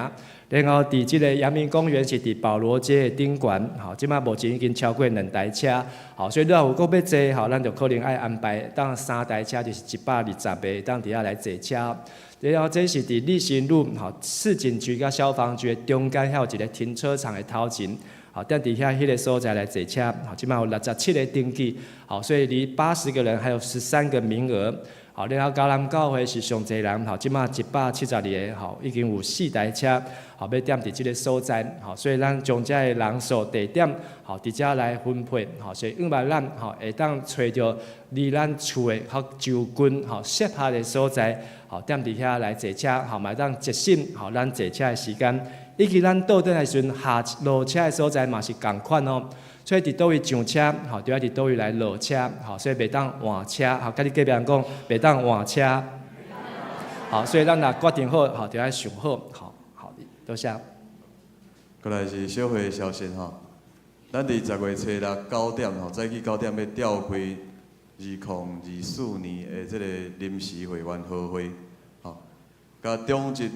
然后伫即个阳明公园是伫保罗街的顶悬，吼，即马目前已经超过2台车，吼，所以如果有搁要坐，吼，咱就可能爱安排当3台车，就是120个，当伫遐来坐车。然后这是伫立新路，吼，市警局甲消防局的中间，还有一个停车场的头前，好，等伫遐迄个所在来坐车，好，即马有67个登记，好，所以离80个人还有13个名额。好，然后嘉南教会是上侪人，吼，即马172个，吼，已经有4台车，吼，要踮伫即个所在，吼，所以咱将遮个人数地点，吼，伫遮来分配，吼，所以希望咱，吼，会当找着离咱厝的较就近，吼，适合的所在，吼，踮伫遐来坐车，吼，嘛当节省，吼，咱坐车的时间，以及咱倒转来时阵下落车的所在嘛是共款哦。所以伫倒位上车，吼，就要伫倒位来落车，吼，所以袂当换车，吼，甲你隔壁人讲，袂当换车，好，所以咱若决定好，吼，就要想好，好，多谢。过来是小会的消息吼，咱伫10月初6 9点吼，早起9点要召开2024年的即个临时会员好会，吼，甲中职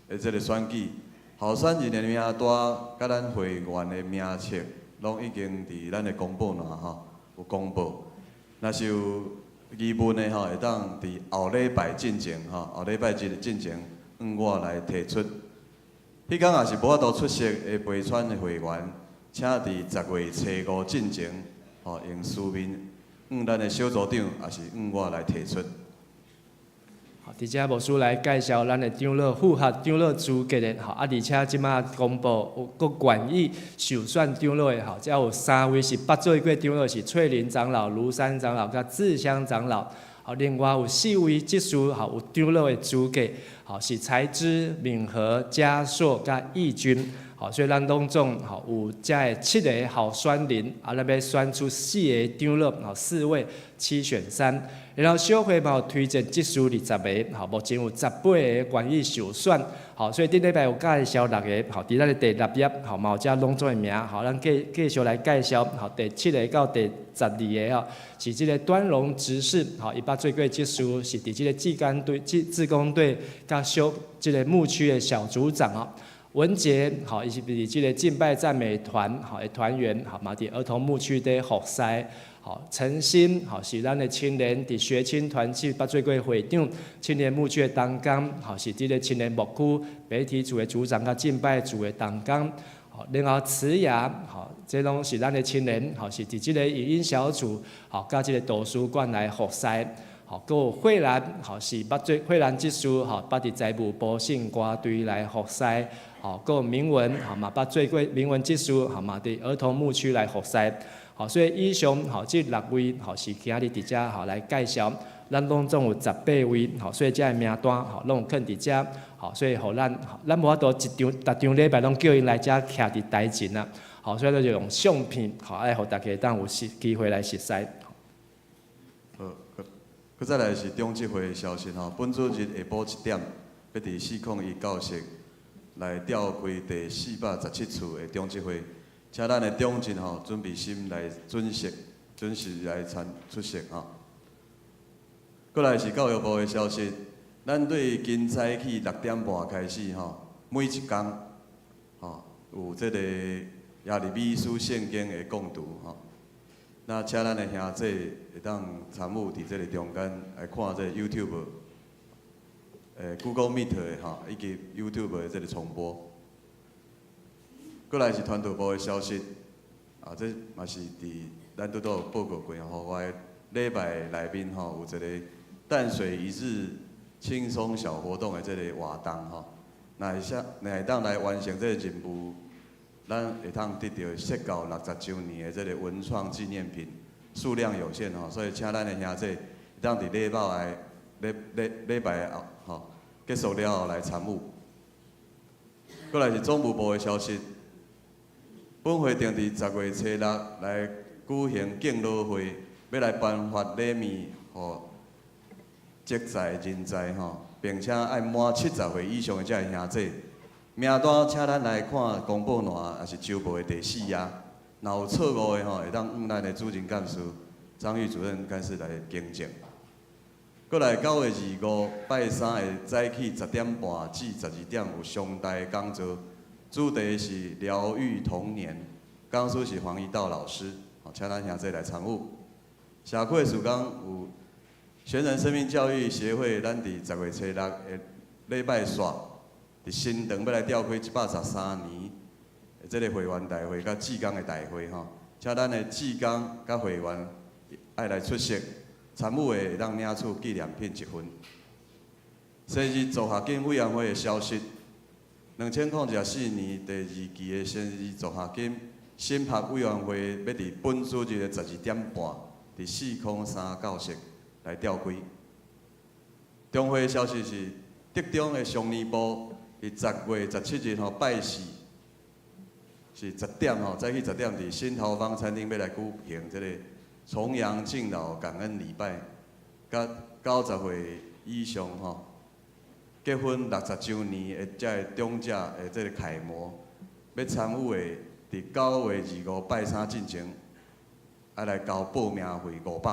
的即个选举，候选人的名单甲咱会员的名册。拢已经伫咱的公报栏吼有公布，若是有疑问的吼，会当伫后礼拜进前吼，后礼拜进前我来提出。迄天也是无法度出席的陪传的会员，请伫10月初5进前，用书面咱的小组长也是我来提出。好，伫遮牧师来介绍咱的长老、副学长老资格的，而且即马公布有各愿意受选长老的，才有3位是8做过长老，是翠林长老、庐山长老、甲志香长老。另外有4位执事，有长老的资格，是才知、敏和、嘉硕、甲义军。所以咱拢总有遮的7个候选人，咱要选出4个长老，4位7选3。然后小会嘛有推荐执事20个，目前有18个愿意受选。所以顶礼拜有介绍6个，伫咱的第6页，嘛有遮拢总的名，咱继续来介绍，第7个到第12个，是即个端荣执事，伊捌做过执事，是伫即个志工队甲即个牧区的小组长。文杰，伊是伫即个敬拜赞美团，的团员，嘛伫儿童牧区伫服侍。陈鑫，是咱的青年伫学青团契捌做过会长，青年牧区的同工，是即个青年牧区媒体组的组长甲敬拜组的同工。然后慈雅，这拢是咱的青年，是伫即个语音小组，甲即个图书馆来服侍。阁有慧兰，是捌做慧兰执事，捌伫财务部信歌队来服侍。阁有明文，嘛捌做过明文执事，嘛伫儿童牧区来服侍。所以以上即6位是今日伫遮来介绍，咱拢总有18位，所以遮个名单拢有囥伫遮，所以互咱无法度逐场礼拜拢叫因来遮徛伫台前啊，所以咱就用相片，爱互大家当有机会来熟悉。佮再来是中执会的消息本主日下晡1点，要伫401教室来召开第417次的中执会，请咱的中执准备心来准时来出席过来是教育部的消息，咱对今早起6点半开始每一天有这个亚利米书圣经的讲读那请咱的兄弟会当参与伫这个中间来看这个 YouTube、Google Meet 的以及 YouTube 的这个重播。过来是团队部的消息，这嘛是伫咱拄有报告过我的礼拜内面有一个淡水一日轻松小活动的这个活动那会当来完成这个任务。咱会通得到设教60周年的这个文创纪念品，数量有限所以请咱的兄弟会当伫礼拜后结束了后来参与。过来是总务部的消息，本会定伫10月初6来举行敬老会，要来颁发礼物予职在人才并且爱满70岁以上的这兄弟。名单，请咱来看公布栏，也是周报的第4页。若有错误的会当咱的主任干事张玉主任干事来更正。过来9月25拜三的早起10点半至12点有上台讲座，主题是疗愈童年，讲师是黄一道老师，请咱兄弟来参与。下课时间有全人生命教育协会，咱伫10月初6的礼拜煞。伫新塘要来召开113年这个会员大会甲志工的大会请咱的志工甲会员爱来出席，参与的会当领取纪念品1份。生日助学金委员会的消息，2014年第2期的生日助学金审核委员会要伫本主日的12点半伫403教室来召开。中会的消息是，德中的上年部。伫10月17日拜四，是10点早起10点伫新桃坊餐厅要来举行这个重阳敬老感恩礼拜，甲90岁以上结婚60周年的这个长者的这个楷模，要参与的伫9月25拜三进前，爱来交报名费500块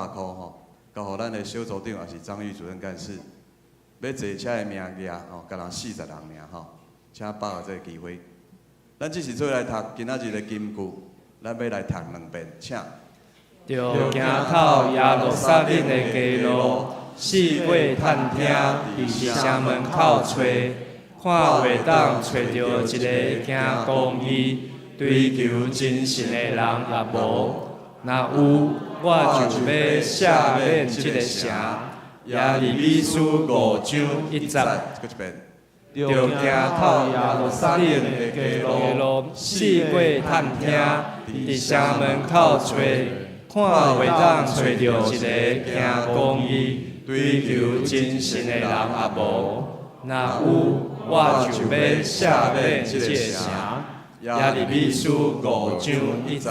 交予咱的小组长也是张玉主任干事。要坐车的名额甲人40人尔请把握这个机会。咱只是做来读今仔日的金句，咱要来读2遍，请。着行透耶路撒冷的街路，四围探听，伫城门口找，看袂当找着一个行公义、追求真实的人也无。若有，我就要赦免这个城。耶利米书5章1节。搁一遍。着行透耶路撒冷的街路，四过探听，伫城门口找，看袂当找着一个行公义、追求真神的人也无。若有，我就要赦免这个城。耶利米书5章1节。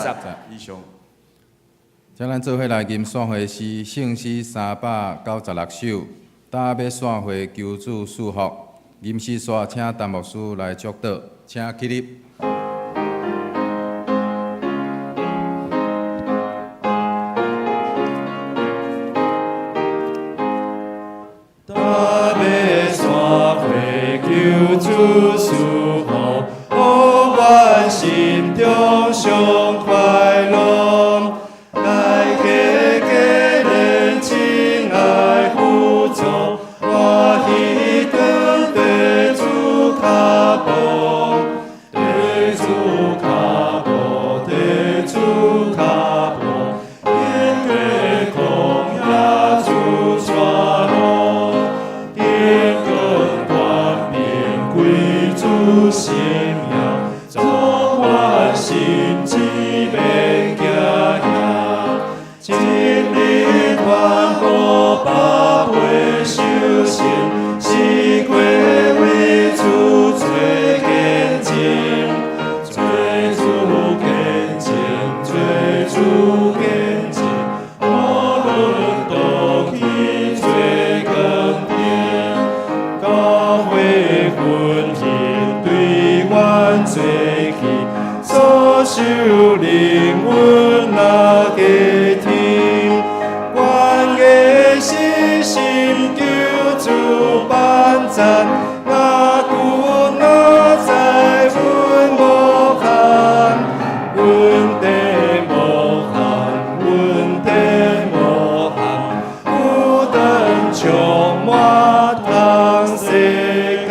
以上。请咱做伙来吟线会诗，圣诗396首，搭要线会求主赐福。吟诗线，请陈牧师来祝祷，请起立。搭要线会求主赐福，互阮心中上快乐。来给人亲爱辅助，我彼顿对主脚步，对主脚步，对主脚步，因为空也主传路，因更冠冕归主性命，总我心志袂惊吓。一日传播百倍修行，四过为主做见证，做主见证，做主见证，无论倒去做更定，教会分馨对阮做去，所受灵阮那家庭。阮的心求主帮赞，若久若在阮无限，阮地无限，阮地无限，有等充满通世间。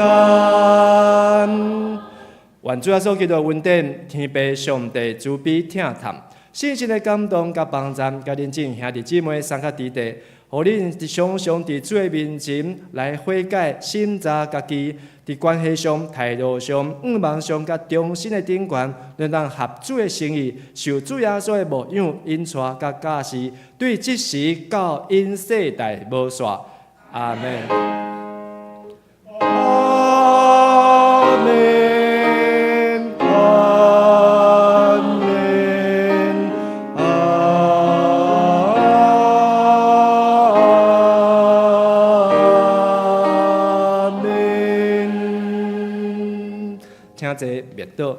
愿主耶稣基督恩典，天父上帝慈悲疼探。信心的感动甲帮赞，甲恁众兄弟姊妹送较伫地，互恁常常伫主的面前来悔改、审查家己，伫关系上、态度上、望上甲忠心的顶悬，能当合主的心意，受主耶稣的牧养、引带甲教示，对即时到因世代无煞。阿门。阿门。请坐，灭倒。